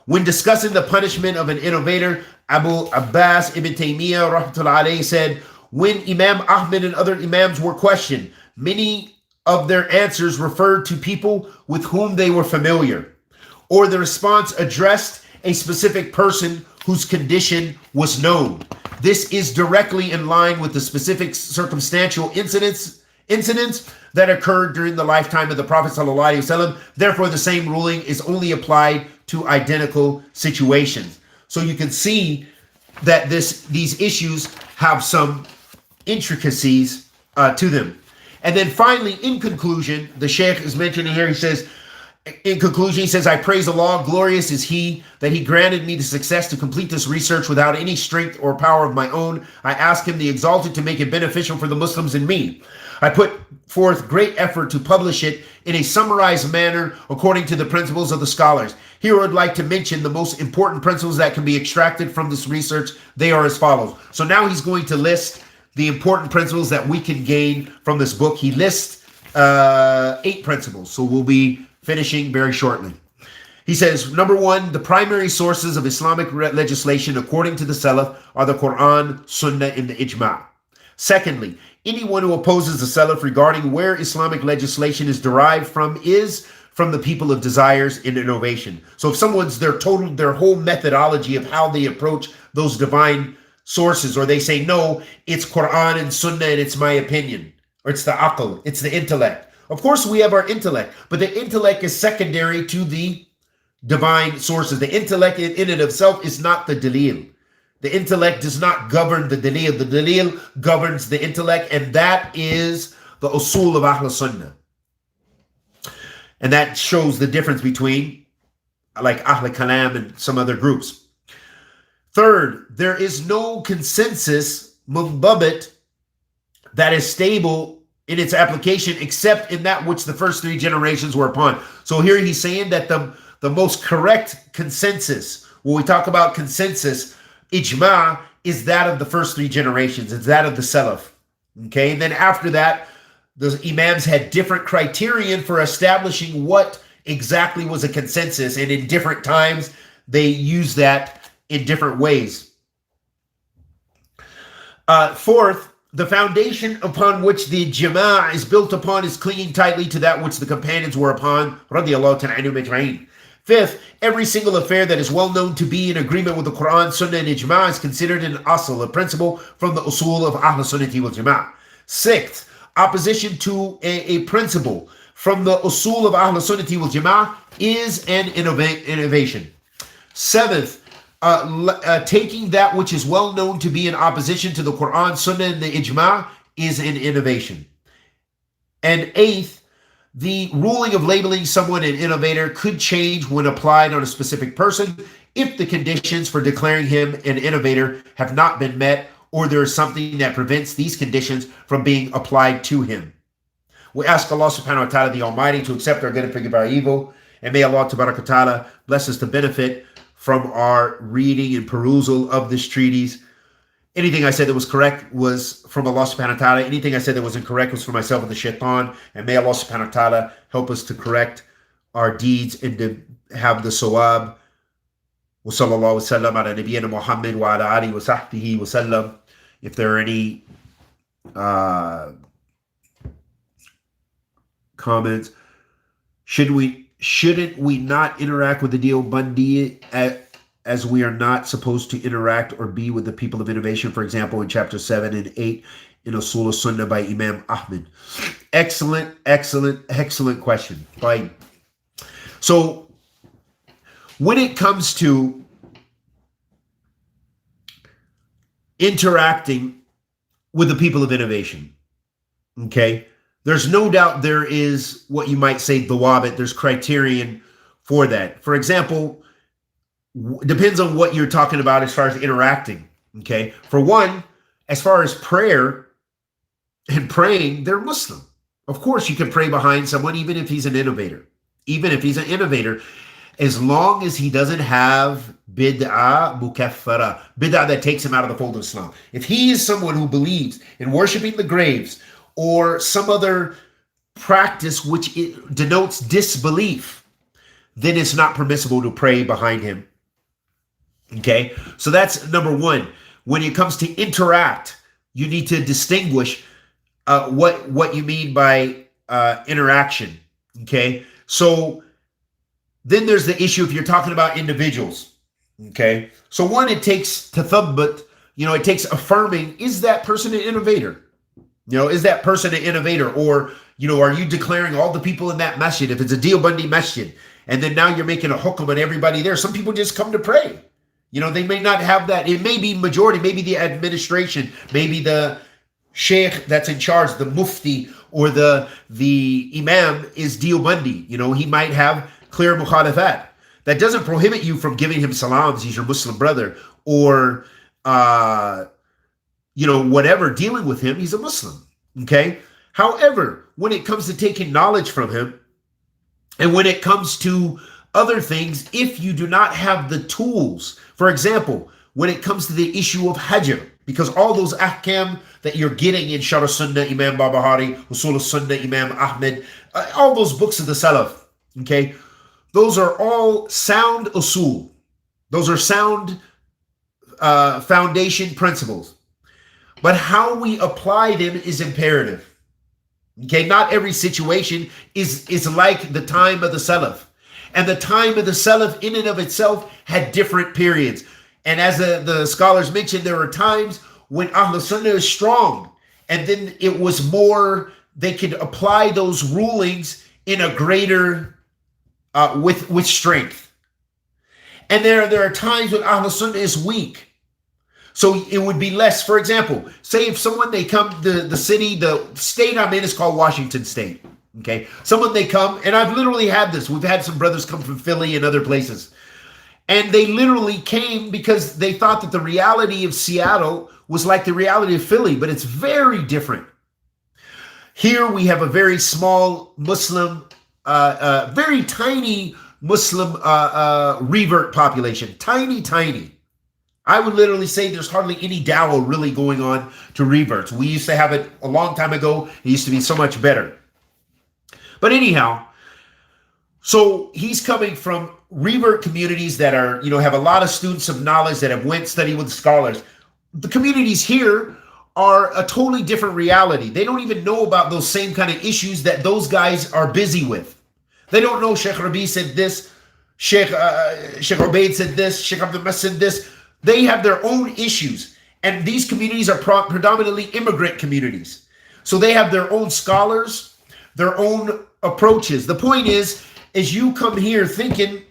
When discussing the punishment of an innovator, Abu Abbas ibn Taymiyyah rahmatullahi alayhi said, when Imam Ahmed and other Imams were questioned, many of their answers referred to people with whom they were familiar, or the response addressed a specific person whose condition was known. This is directly in line with the specific circumstantial incidents that occurred during the lifetime of the Prophet ﷺ. Therefore, the same ruling is only applied to identical situations. So you can see that these issues have some intricacies to them. And then finally, in conclusion, the Sheikh is mentioning here, he says, in conclusion, he says, I praise Allah, glorious is He, that He granted me the success to complete this research without any strength or power of my own. I ask Him, the Exalted, to make it beneficial for the Muslims and me. I put forth great effort to publish it in a summarized manner according to the principles of the scholars. Here I would like to mention the most important principles that can be extracted from this research. They are as follows. So now he's going to list the important principles that we can gain from this book. He lists 8 principles. So we'll be finishing very shortly. He says, number 1, the primary sources of Islamic legislation according to the Salaf are the Quran, Sunnah, and the Ijma'. Secondly, anyone who opposes the Salaf regarding where Islamic legislation is derived from is from the people of desires and innovation. So if someone's their whole methodology of how they approach those divine sources, or they say, no, it's Quran and Sunnah and it's my opinion, or it's the aql, it's the intellect. Of course, we have our intellect, but the intellect is secondary to the divine sources. The intellect in and of itself is not the dalil. The intellect does not govern the dalil. The dalil governs the intellect, and that is the usul of Ahl Sunnah. And that shows the difference between like Ahl Kalam and some other groups. Third, there is no consensus mundabit that is stable in its application except in that which the first 3 generations were upon. So here he's saying that the most correct consensus, when we talk about consensus, ijma' is that of the first 3 generations. It's that of the Salaf. Okay, and then after that, the Imams had different criterion for establishing what exactly was a consensus, and in different times, they used that in different ways. Fourth, the foundation upon which the Jama'ah is built upon is clinging tightly to that which the companions were upon, radiyallahu ta'ala anhum ajma'in. Fifth, every single affair that is well known to be in agreement with the Quran, Sunnah, and Ijma' is considered an asl, a principle from the usul of Ahl Sunnati wal Jama'ah. Sixth, opposition to a principle from the usul of Ahl Sunnati wal Jama'ah is an innovation. Seventh, taking that which is well known to be in opposition to the Quran, Sunnah, and the Ijma' is an innovation. And eighth, the ruling of labeling someone an innovator could change when applied on a specific person if the conditions for declaring him an innovator have not been met, or there is something that prevents these conditions from being applied to him. We ask Allah subhanahu wa ta'ala, the Almighty, to accept our good and forgive our evil. And may Allah tabarak wa ta'ala bless us to benefit from our reading and perusal of this treatise. Anything I said that was correct was from Allah subhanahu wa ta'ala. Anything I said that was incorrect was from myself and the shaitan. And may Allah subhanahu wa ta'ala help us to correct our deeds and to have the sawab. Wa sallallahu wa sallam ala nabiyyina Muhammad wa ala alihi wa sahbihi wa sallam. If there are any comments, shouldn't we not interact with the Deobandi as we are not supposed to interact or be with the people of innovation? For example, in chapter 7 and 8 in Usul Sunnah by Imam Ahmed. Excellent question. Right. So when it comes to interacting with the people of innovation, okay, there's no doubt there is what you might say dawabit. There's criterion for that. For example, depends on what you're talking about as far as interacting. Okay. For one, as far as prayer and praying, they're Muslim. Of course, you can pray behind someone, even if he's an innovator. Even if he's an innovator, as long as he doesn't have bid'ah mukaffara, bid'ah that takes him out of the fold of Islam. If he is someone who believes in worshiping the graves or some other practice which it denotes disbelief, then it's not permissible to pray behind him. Okay, so that's number one. When it comes to interact, you need to distinguish what you mean by interaction. Okay, so then there's the issue if you're talking about individuals. Okay, so one, it takes tathabut, it takes affirming, is that person an innovator? Is that person an innovator? Or, are you declaring all the people in that masjid, if it's a Deobandi masjid, and then now you're making a hukum on everybody there? Some people just come to pray. They may not have that. It may be majority, maybe the administration, maybe the sheikh that's in charge, the mufti, or the imam is Deobandi. He might have clear mukhalafat. That doesn't prohibit you from giving him salams. He's your Muslim brother. Or, whatever, dealing with him, he's a Muslim. Okay. However, when it comes to taking knowledge from him, and when it comes to other things, if you do not have the tools, for example, when it comes to the issue of hajr, because all those ahkam that you're getting in Sharh Sunnah, Imam Barbahari, Usul Sunnah, Imam Ahmed, all those books of the Salaf, okay, those are all sound usul. Those are sound foundation principles. But how we apply them is imperative. Okay, not every situation is like the time of the Salaf. And the time of the Salaf in and of itself had different periods. And as the scholars mentioned, there were times when Ahl Sunnah is strong. And then it was more, they could apply those rulings in a greater, with strength. And there are times when Ahl Sunnah is weak. So it would be less. For example, say if someone, they come, the state I'm in is called Washington State. Okay. Someone, they come, and I've literally had this. We've had some brothers come from Philly and other places. And they literally came because they thought that the reality of Seattle was like the reality of Philly, but it's very different. Here we have a very small Muslim, very tiny Muslim revert population. Tiny. I would literally say there's hardly any dawah really going on to reverts. We used to have it a long time ago. It used to be so much better. But anyhow, so he's coming from revert communities that are, have a lot of students of knowledge that have went study with scholars. The communities here are a totally different reality. They don't even know about those same kind of issues that those guys are busy with. They don't know Sheikh Rabi said this, Sheikh Ubaid said this, Sheikh Abdul Mas said this. They have their own issues. And these communities are predominantly immigrant communities. So they have their own scholars, their own approaches. The point is you come here thinking,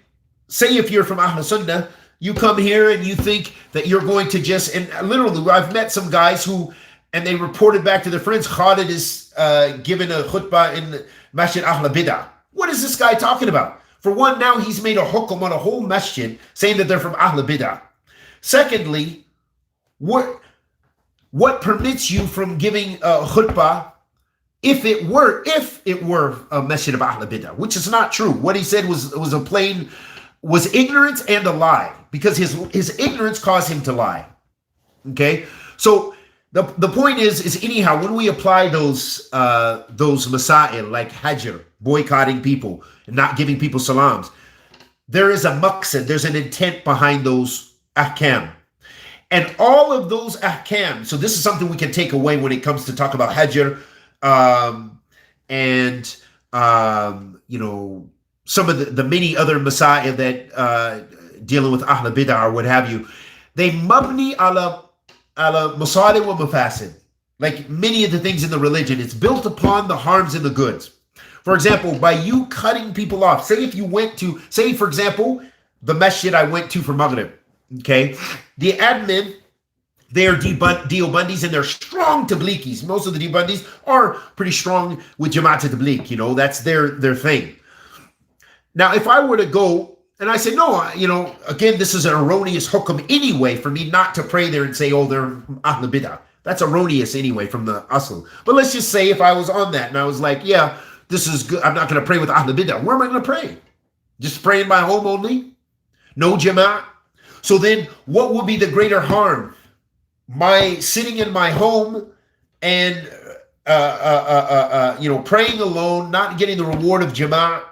say if you're from Ahl Sunnah, you come here and you think that you're going to just, and literally I've met some guys who, and they reported back to their friends, Khalid is giving a khutbah in Masjid Ahl Bid'ah. What is this guy talking about? For one, now he's made a hukum on a whole masjid saying that they're from Ahl Bid'ah. Secondly, what permits you from giving a khutbah if it were a masjid of Ahl Bidah, which is not true. What he said was ignorance and a lie, because his ignorance caused him to lie. Okay, so the point is anyhow, when we apply those masail like hajr, boycotting people and not giving people salams, there is a maqsad, there's an intent behind those ahkam. And all of those ahkam, so this is something we can take away when it comes to talk about hajr, and some of the many other masail that dealing with Ahl Bidah or what have you. They mabni ala masalih wa mafasid. Like many of the things in the religion, it's built upon the harms and the goods. For example, by you cutting people off, say if you went to, say for example, the masjid I went to for Maghrib, okay, the admin, they're Deobandis and they're strong Tabligis. Most of the Deobandis are pretty strong with Jamaat Tabligh, that's their thing. Now, if I were to go and I say, no, again, this is an erroneous hukm anyway for me not to pray there and say, oh, they're Ahl Bidah. That's erroneous anyway from the asl. But let's just say if I was on that and I was like, yeah, this is good, I'm not going to pray with Ahl Bidah. Where am I going to pray? Just pray in my home only? No Jamaat? So then what would be the greater harm? My sitting in my home and praying alone, not getting the reward of Jamaat,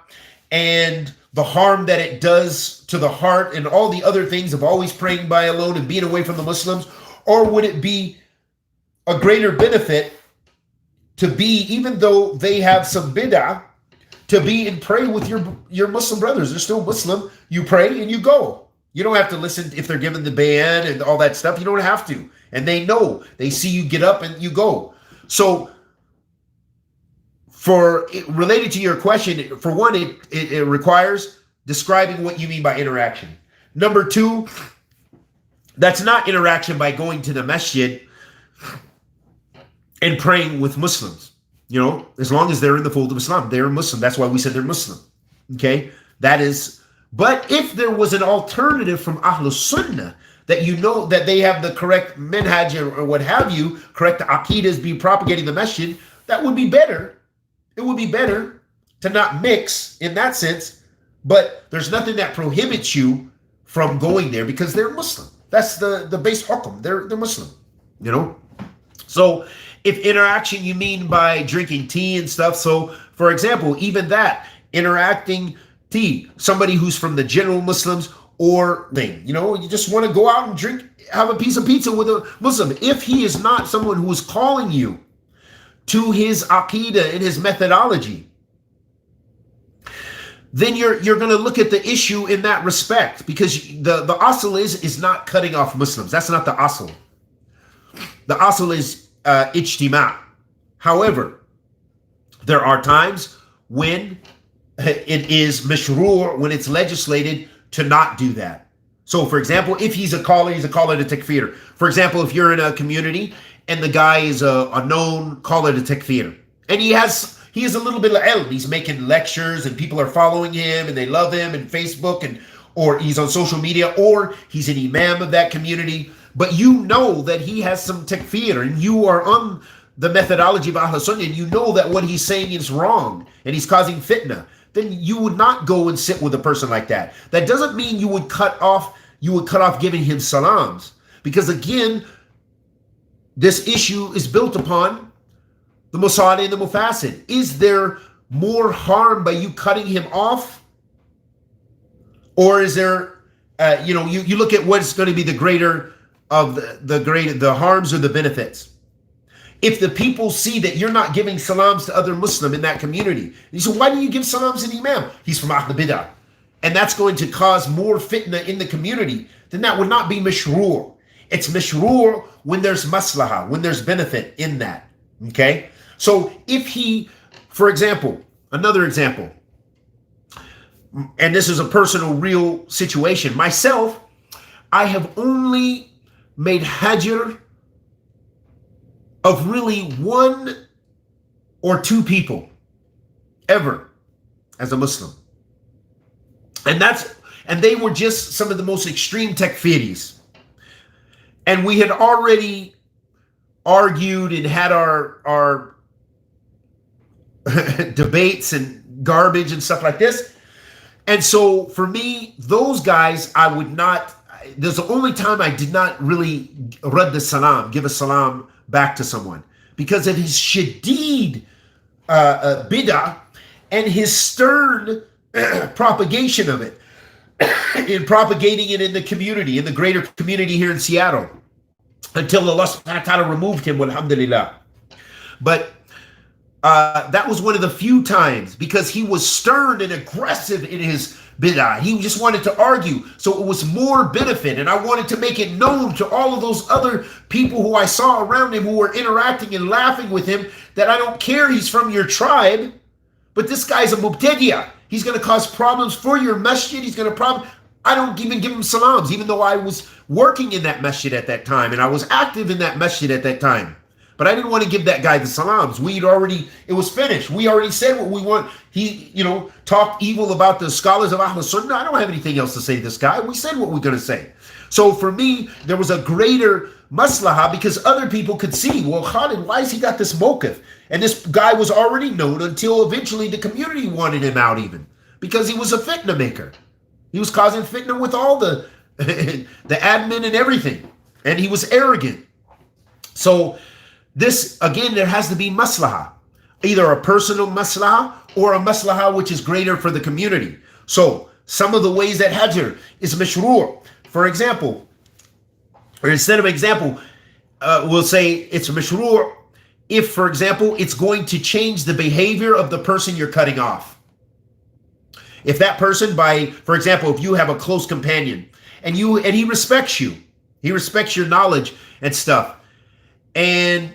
and the harm that it does to the heart and all the other things of always praying by alone and being away from the Muslims? Or would it be a greater benefit to be, even though they have some bid'ah, to be and pray with your Muslim brothers? They're still Muslim. You pray and you go. You don't have to listen if they're given the bayan and all that stuff. You don't have to. And they know. They see you get up and you go. So related to your question, for one, it requires describing what you mean by interaction. Number two, that's not interaction by going to the masjid and praying with Muslims. As long as they're in the fold of Islam, they're Muslim. That's why we said they're Muslim. Okay? But if there was an alternative from Ahlus Sunnah, that that they have the correct minhaj or what have you, correct aqidas being propagating the masjid, that would be better. It would be better to not mix in that sense, but there's nothing that prohibits you from going there because they're Muslim. That's the base hukum. They're Muslim, So if interaction you mean by drinking tea and stuff, so for example, even that, interacting tea, somebody who's from the general Muslims or thing, you just want to go out and drink, have a piece of pizza with a Muslim. If he is not someone who is calling you to his aqidah and his methodology, then you're going to look at the issue in that respect, because the asl is not cutting off Muslims. That's not the asl. The asl is ijtima'. However, there are times when it is mashru', when it's legislated to not do that. So, for example, if he's a caller to takfeer. For example, if you're in a community and the guy is a known caller to takfeer, and he has a little bit of ilm, he's making lectures and people are following him and they love him and Facebook or he's on social media, or he's an imam of that community, but you know that he has some takfeer and you are on the methodology of Ahl Sunnah and you know that what he's saying is wrong and he's causing fitna, then you would not go and sit with a person like that. That doesn't mean you would cut off giving him salams, because again, this issue is built upon the musalih and the mufasid. Is there more harm by you cutting him off, or is there you look at what's going to be the greater of the harms or the benefits? If the people see that you're not giving salams to other Muslim in that community, and you say, why do you give salams to the imam? He's from Ahl Bidah, and that's going to cause more fitna in the community, then that would not be mashru'. It's mashru' when there's maslaha, when there's benefit in that. Okay? So if he, for example, another example, and this is a personal real situation. Myself, I have only made hajr of really one or two people ever as a Muslim. And they were just some of the most extreme takfiris. And we had already argued and had our debates and garbage and stuff like this. And so for me, those guys, I would not, there's the only time I did not really rad the salam, give a salam back to someone, because of his shadid bid'ah and his stern propagation of it, in propagating it in the community, in the greater community here in Seattle, until Allah subhanahu wa ta'ala removed him, alhamdulillah. But that was one of the few times, because he was stern and aggressive in his bid'ah. He just wanted to argue, so it was more benefit, and I wanted to make it known to all of those other people who I saw around him who were interacting and laughing with him, that I don't care he's from your tribe, but this guy's a mubtadi'ah. He's going to cause problems for your masjid. He's going to problem. I don't even give him salams, even though I was working in that masjid at that time, and I was active in that masjid at that time. But I didn't want to give that guy the salams. It was finished. We already said what we want. He, talked evil about the scholars of Ahl Sunnah. I don't have anything else to say to this guy. We said what we're going to say. So for me, there was a greater maslaha, because other people could see, well, Khalid, why has he got this mokif? And this guy was already known until eventually the community wanted him out, even because he was a fitna maker. He was causing fitna with all the admin and everything. And he was arrogant. So this, again, there has to be maslaha, either a personal maslaha or a maslaha which is greater for the community. So some of the ways that hajr is mashru', for example, or instead of example, we'll say it's mashru' if, for example, it's going to change the behavior of the person you're cutting off. If that person, for example, if you have a close companion and he respects you, he respects your knowledge and stuff, and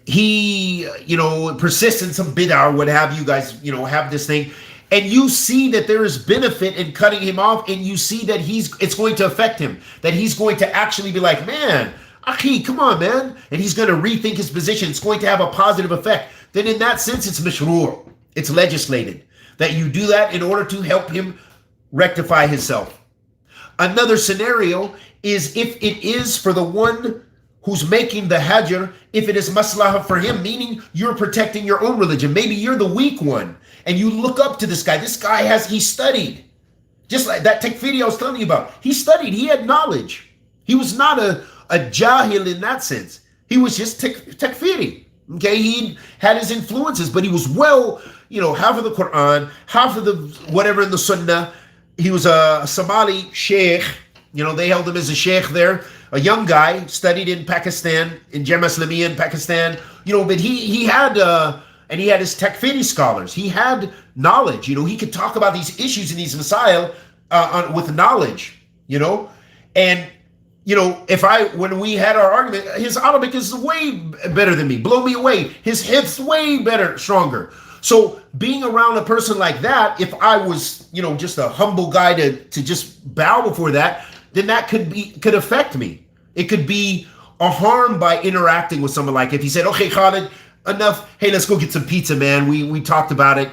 he, persists in some bid'ah or what have you guys, have this thing, and you see that there is benefit in cutting him off, and you see that it's going to affect him, that he's going to actually be like, man, akhi, come on, man, and he's going to rethink his position. It's going to have a positive effect. Then in that sense, it's mashru', it's legislated that you do that in order to help him rectify himself. Another scenario is if it is for the one who's making the hajr, if it is maslaha for him, meaning you're protecting your own religion. Maybe you're the weak one and you look up to this guy. This guy he studied. Just like that takfeeree I was telling you about. He studied, he had knowledge. He was not a jahil in that sense. He was just takfeeree. Okay, he had his influences, but he was half of the Quran, half of the whatever in the Sunnah. He was a Somali sheikh. They held him as a sheikh there. A young guy, studied in Pakistan, in Jama Islamiyya in Pakistan. But he had his takfeeree scholars. He had knowledge. He could talk about these issues and these masail with knowledge. And when we had our argument, his Arabic is way better than me. Blow me away. His hifz way better, stronger. So being around a person like that, if I was, just a humble guy to just bow before that, then that could affect me. It could be a harm by interacting with someone like, if he said, okay, Khalid, enough. Hey, let's go get some pizza, man. We talked about it.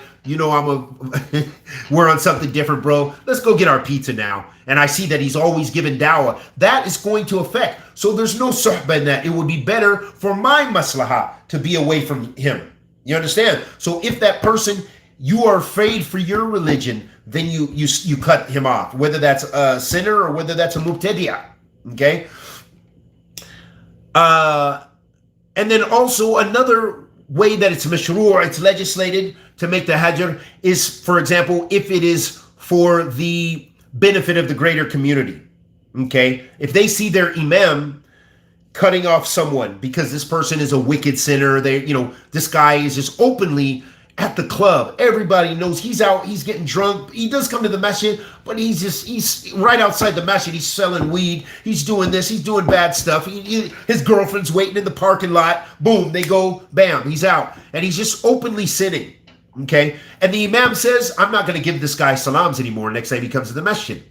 We're on something different, bro. Let's go get our pizza now. And I see that he's always given dawah. That is going to affect. So there's no suhbah in that. It would be better for my maslahah to be away from him. You understand? So if that person, you are afraid for your religion, then you cut him off, whether that's a sinner or whether that's a mubtadi'ah. Okay? And then also another way that it's mashru', it's legislated to make the hajr is, for example, if it is for the benefit of the greater community. Okay? If they see their imam cutting off someone because this person is a wicked sinner, this guy is just openly at the club. Everybody knows he's out, he's getting drunk. He does come to the masjid, but he's right outside the masjid. He's selling weed. He's doing this. He's doing bad stuff. His girlfriend's waiting in the parking lot. Boom, they go, bam, he's out. And he's just openly sinning. Okay? And the imam says, I'm not going to give this guy salams anymore next time he comes to the masjid.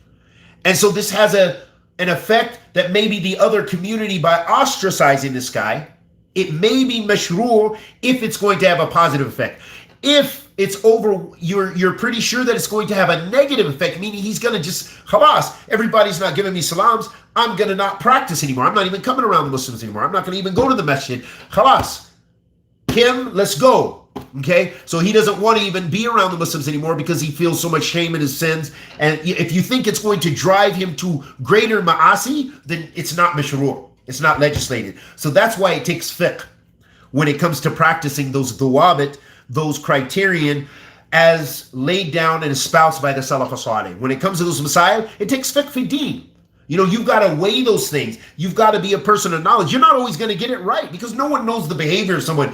And so this has an effect that maybe the other community, by ostracizing this guy, it may be mashru' if it's going to have a positive effect. If it's over, you're pretty sure that it's going to have a negative effect, meaning he's going to just, khalas, everybody's not giving me salams, I'm going to not practice anymore. I'm not even coming around the Muslims anymore. I'm not going to even go to the masjid. Khalas, Kim, let's go. Okay, so he doesn't want to even be around the Muslims anymore because he feels so much shame in his sins. And if you think it's going to drive him to greater ma'asi, then it's not mashru'. It's not legislated. So that's why it takes fiqh when it comes to practicing those dawabit, those criterion as laid down and espoused by the Salafee-Jihaadee. When it comes to those masail, it takes fiqh fi deen. You know, you've got to weigh those things. You've got to be a person of knowledge. You're not always going to get it right because no one knows the behavior of someone.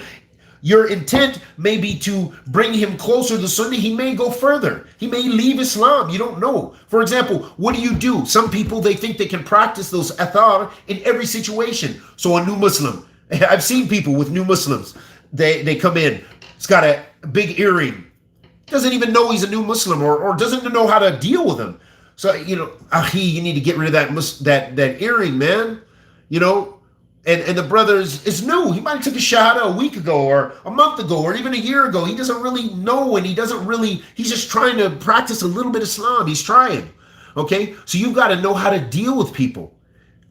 Your intent may be to bring him closer to Sunnah. He may go further. He may leave Islam. You don't know. For example, what do? Some people, they think they can practice those athar in every situation. So a new Muslim, I've seen people with new Muslims. They come in. He's got a big earring. Doesn't even know he's a new Muslim or doesn't know how to deal with him. So, you know, you need to get rid of that earring, man. You know, and the brother is new. He might have took a shahada a week ago or a month ago or even a year ago. He doesn't really know, and he's just trying to practice a little bit of Islam. He's trying, okay? So you've got to know how to deal with people.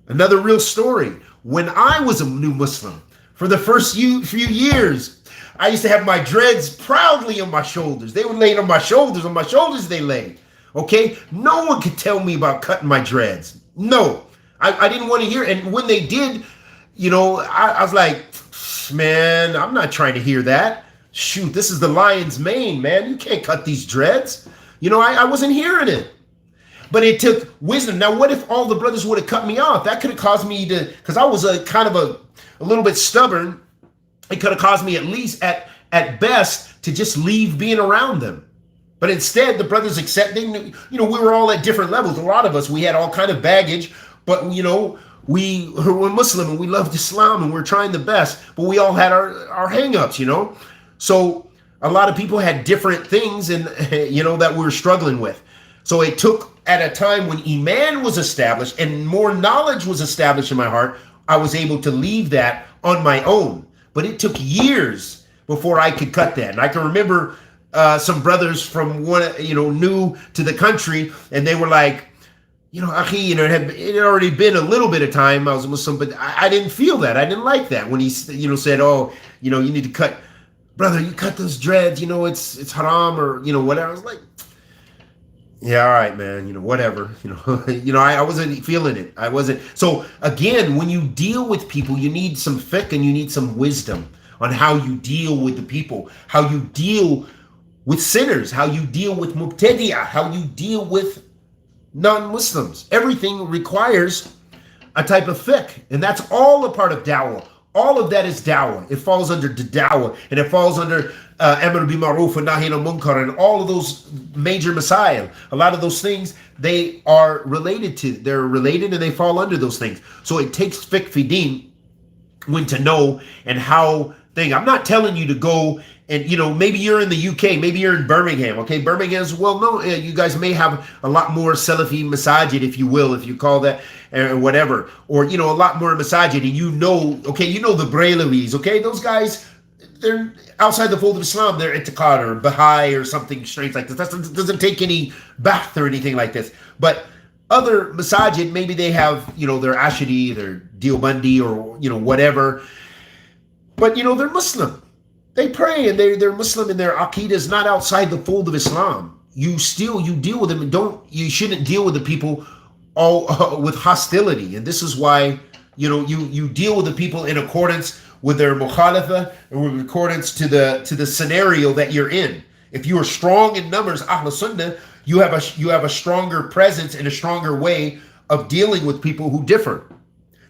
Another real story. When I was a new Muslim, for the first few years, I used to have my dreads proudly on my shoulders. They would lay on my shoulders. On my shoulders they lay, okay? No one could tell me about cutting my dreads. No, I didn't want to hear it. And when they did, you know, I was like, man, I'm not trying to hear that. Shoot, this is the lion's mane, man. You can't cut these dreads. You know, I wasn't hearing it. But it took wisdom. Now, what if all the brothers would have cut me off? That could have caused me to, because I was a little bit stubborn. It could have caused me at least at best to just leave being around them. But instead, the brothers accepting, you know, we were all at different levels. A lot of us, we had all kind of baggage, but, you know, we were Muslim and we loved Islam and we're trying the best, but we all had our hang-ups, you know? So a lot of people had different things and, you know, that we were struggling with. So it took at a time when Iman was established and more knowledge was established in my heart, I was able to leave that on my own. But it took years before I could cut that. And I can remember some brothers from new to the country, and they were like, you know, Akhi, you know, it had already been a little bit of time I was a Muslim, but I didn't feel that. I didn't like that when he, you know, said, oh, you know, you need to cut, brother, you cut those dreads, you know, it's haram or, you know, whatever. I was like, yeah, all right, man, you know, whatever, you know, I wasn't feeling it. I wasn't. So again, when you deal with people, you need some fiqh and you need some wisdom on how you deal with the people, how you deal with sinners, how you deal with mubtadi'ah, how you deal with non-Muslims. Everything requires a type of fiqh, and that's all a part of dawah. All of that is dawah. It falls under the dawah, and it falls under amr bil ma'ruf and nahy anil munkar, and all of those major masail. A lot of those things, they're related and they fall under those things. So it takes fiqh fi deen, when to know and how thing. I'm not telling you to go and, you know, maybe you're in the UK, maybe you're in Birmingham, okay? Birmingham's, well, no, you guys may have a lot more Salafi masajid, if you will, if you call that, or whatever. Or, you know, a lot more masajid, and you know, okay, you know the Brailavis, okay? Those guys, they're outside the fold of Islam. They're I'tiqad or Baha'i or something strange like this. That doesn't take any bath or anything like this. But other masajid, maybe they have, you know, their Ashari, their Deobandi, or, you know, whatever. But, you know, they're Muslim. They pray and they're Muslim, and their aqidah is not outside the fold of Islam. You deal with them, and you shouldn't deal with the people all with hostility. And this is why, you know, you deal with the people in accordance with their mukhalafa and with accordance to the scenario that you're in. If you are strong in numbers, Ahl Sunnah, you have a stronger presence and a stronger way of dealing with people who differ.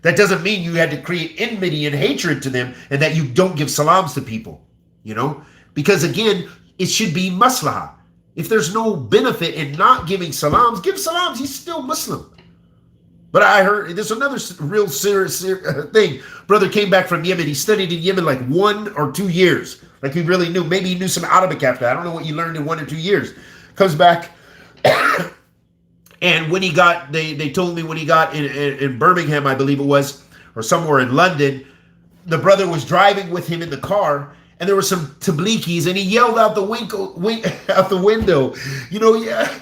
That doesn't mean you had to create enmity and hatred to them and that you don't give salams to people, you know? Because again, it should be maslahah. If there's no benefit in not giving salams, give salams. He's still Muslim. But I heard there's another real serious thing. Brother came back from Yemen. He studied in Yemen like 1 or 2 years. Like he really knew. Maybe he knew some Arabic after that. I don't know what you learned in 1 or 2 years. Comes back. And when he got, they told me when he got in Birmingham, I believe it was, or somewhere in London, the brother was driving with him in the car, and there were some tabligis, and he yelled out out the window, you know, yeah,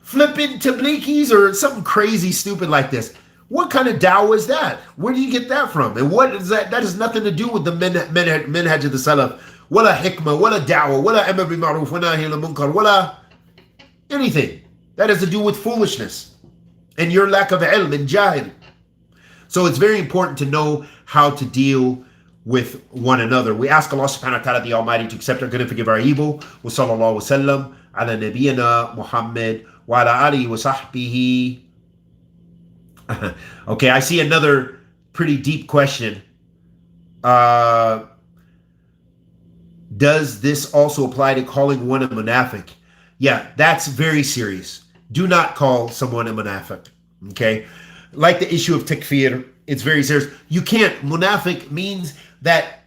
flipping tabligis or something crazy stupid like this. What kind of dawah is that? Where do you get that from? And what is that? That has nothing to do with the minhaj of the Salaf wala hikmah, wala da'wah, wala amr bil ma'ruf, wa nahy anil munkar, wala anything. That has to do with foolishness and your lack of ilm and jahil. So it's very important to know how to deal with one another. We ask Allah subhanahu wa ta'ala the Almighty to accept our good and forgive our evil. Wa sallallahu wa sallam ala nabiyyina Muhammad wa ala alihi wa sahbihi. Okay, I see another pretty deep question. Does this also apply to calling one a munafiq? Yeah, that's very serious. Do not call someone a munafiq. Okay? Like the issue of takfir, it's very serious. You can't. Munafiq means that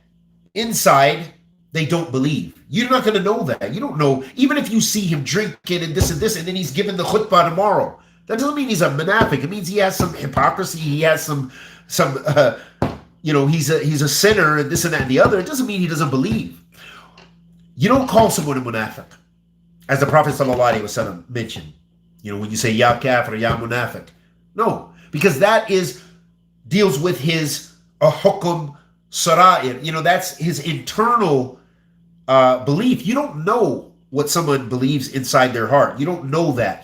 inside they don't believe. You're not going to know that. You don't know. Even if you see him drinking and this, and then he's giving the khutbah tomorrow. That doesn't mean he's a munafiq. It means he has some hypocrisy. He has some he's a sinner and this and that and the other. It doesn't mean he doesn't believe. You don't call someone a munafiq, as the Prophet ﷺ mentioned. When you say ya kafir, ya munafiq. No, because that deals with his hukum sara'ir. That's his internal belief. You don't know what someone believes inside their heart. You don't know that.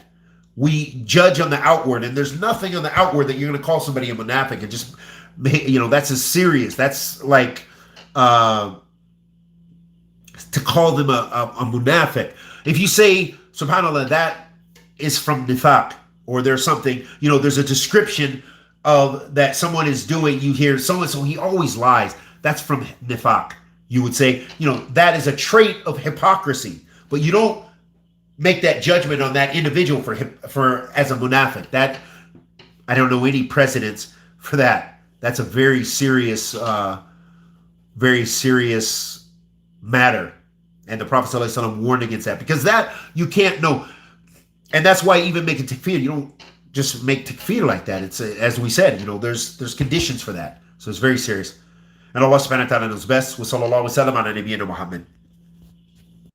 We judge on the outward, and there's nothing on the outward that you're going to call somebody a munafiq and just, that's as serious. That's like to call them a munafiq. If you say, subhanAllah, that is from nifaq, or there's something, there's a description of that someone is doing, you hear so-and-so, he always lies. That's from nifaq. You would say, that is a trait of hypocrisy, but you don't make that judgment on that individual for as a munafiq. That, I don't know any precedents for that. That's a very serious matter. And the Prophet ﷺ warned against that, because that you can't know. And that's why even making takfir, you don't just make takfir like that. It's as we said, there's conditions for that. So it's very serious. And Allah subhanahu wa ta'ala knows best. Wa sallallahu wa sallam ala nabiyyina Muhammad.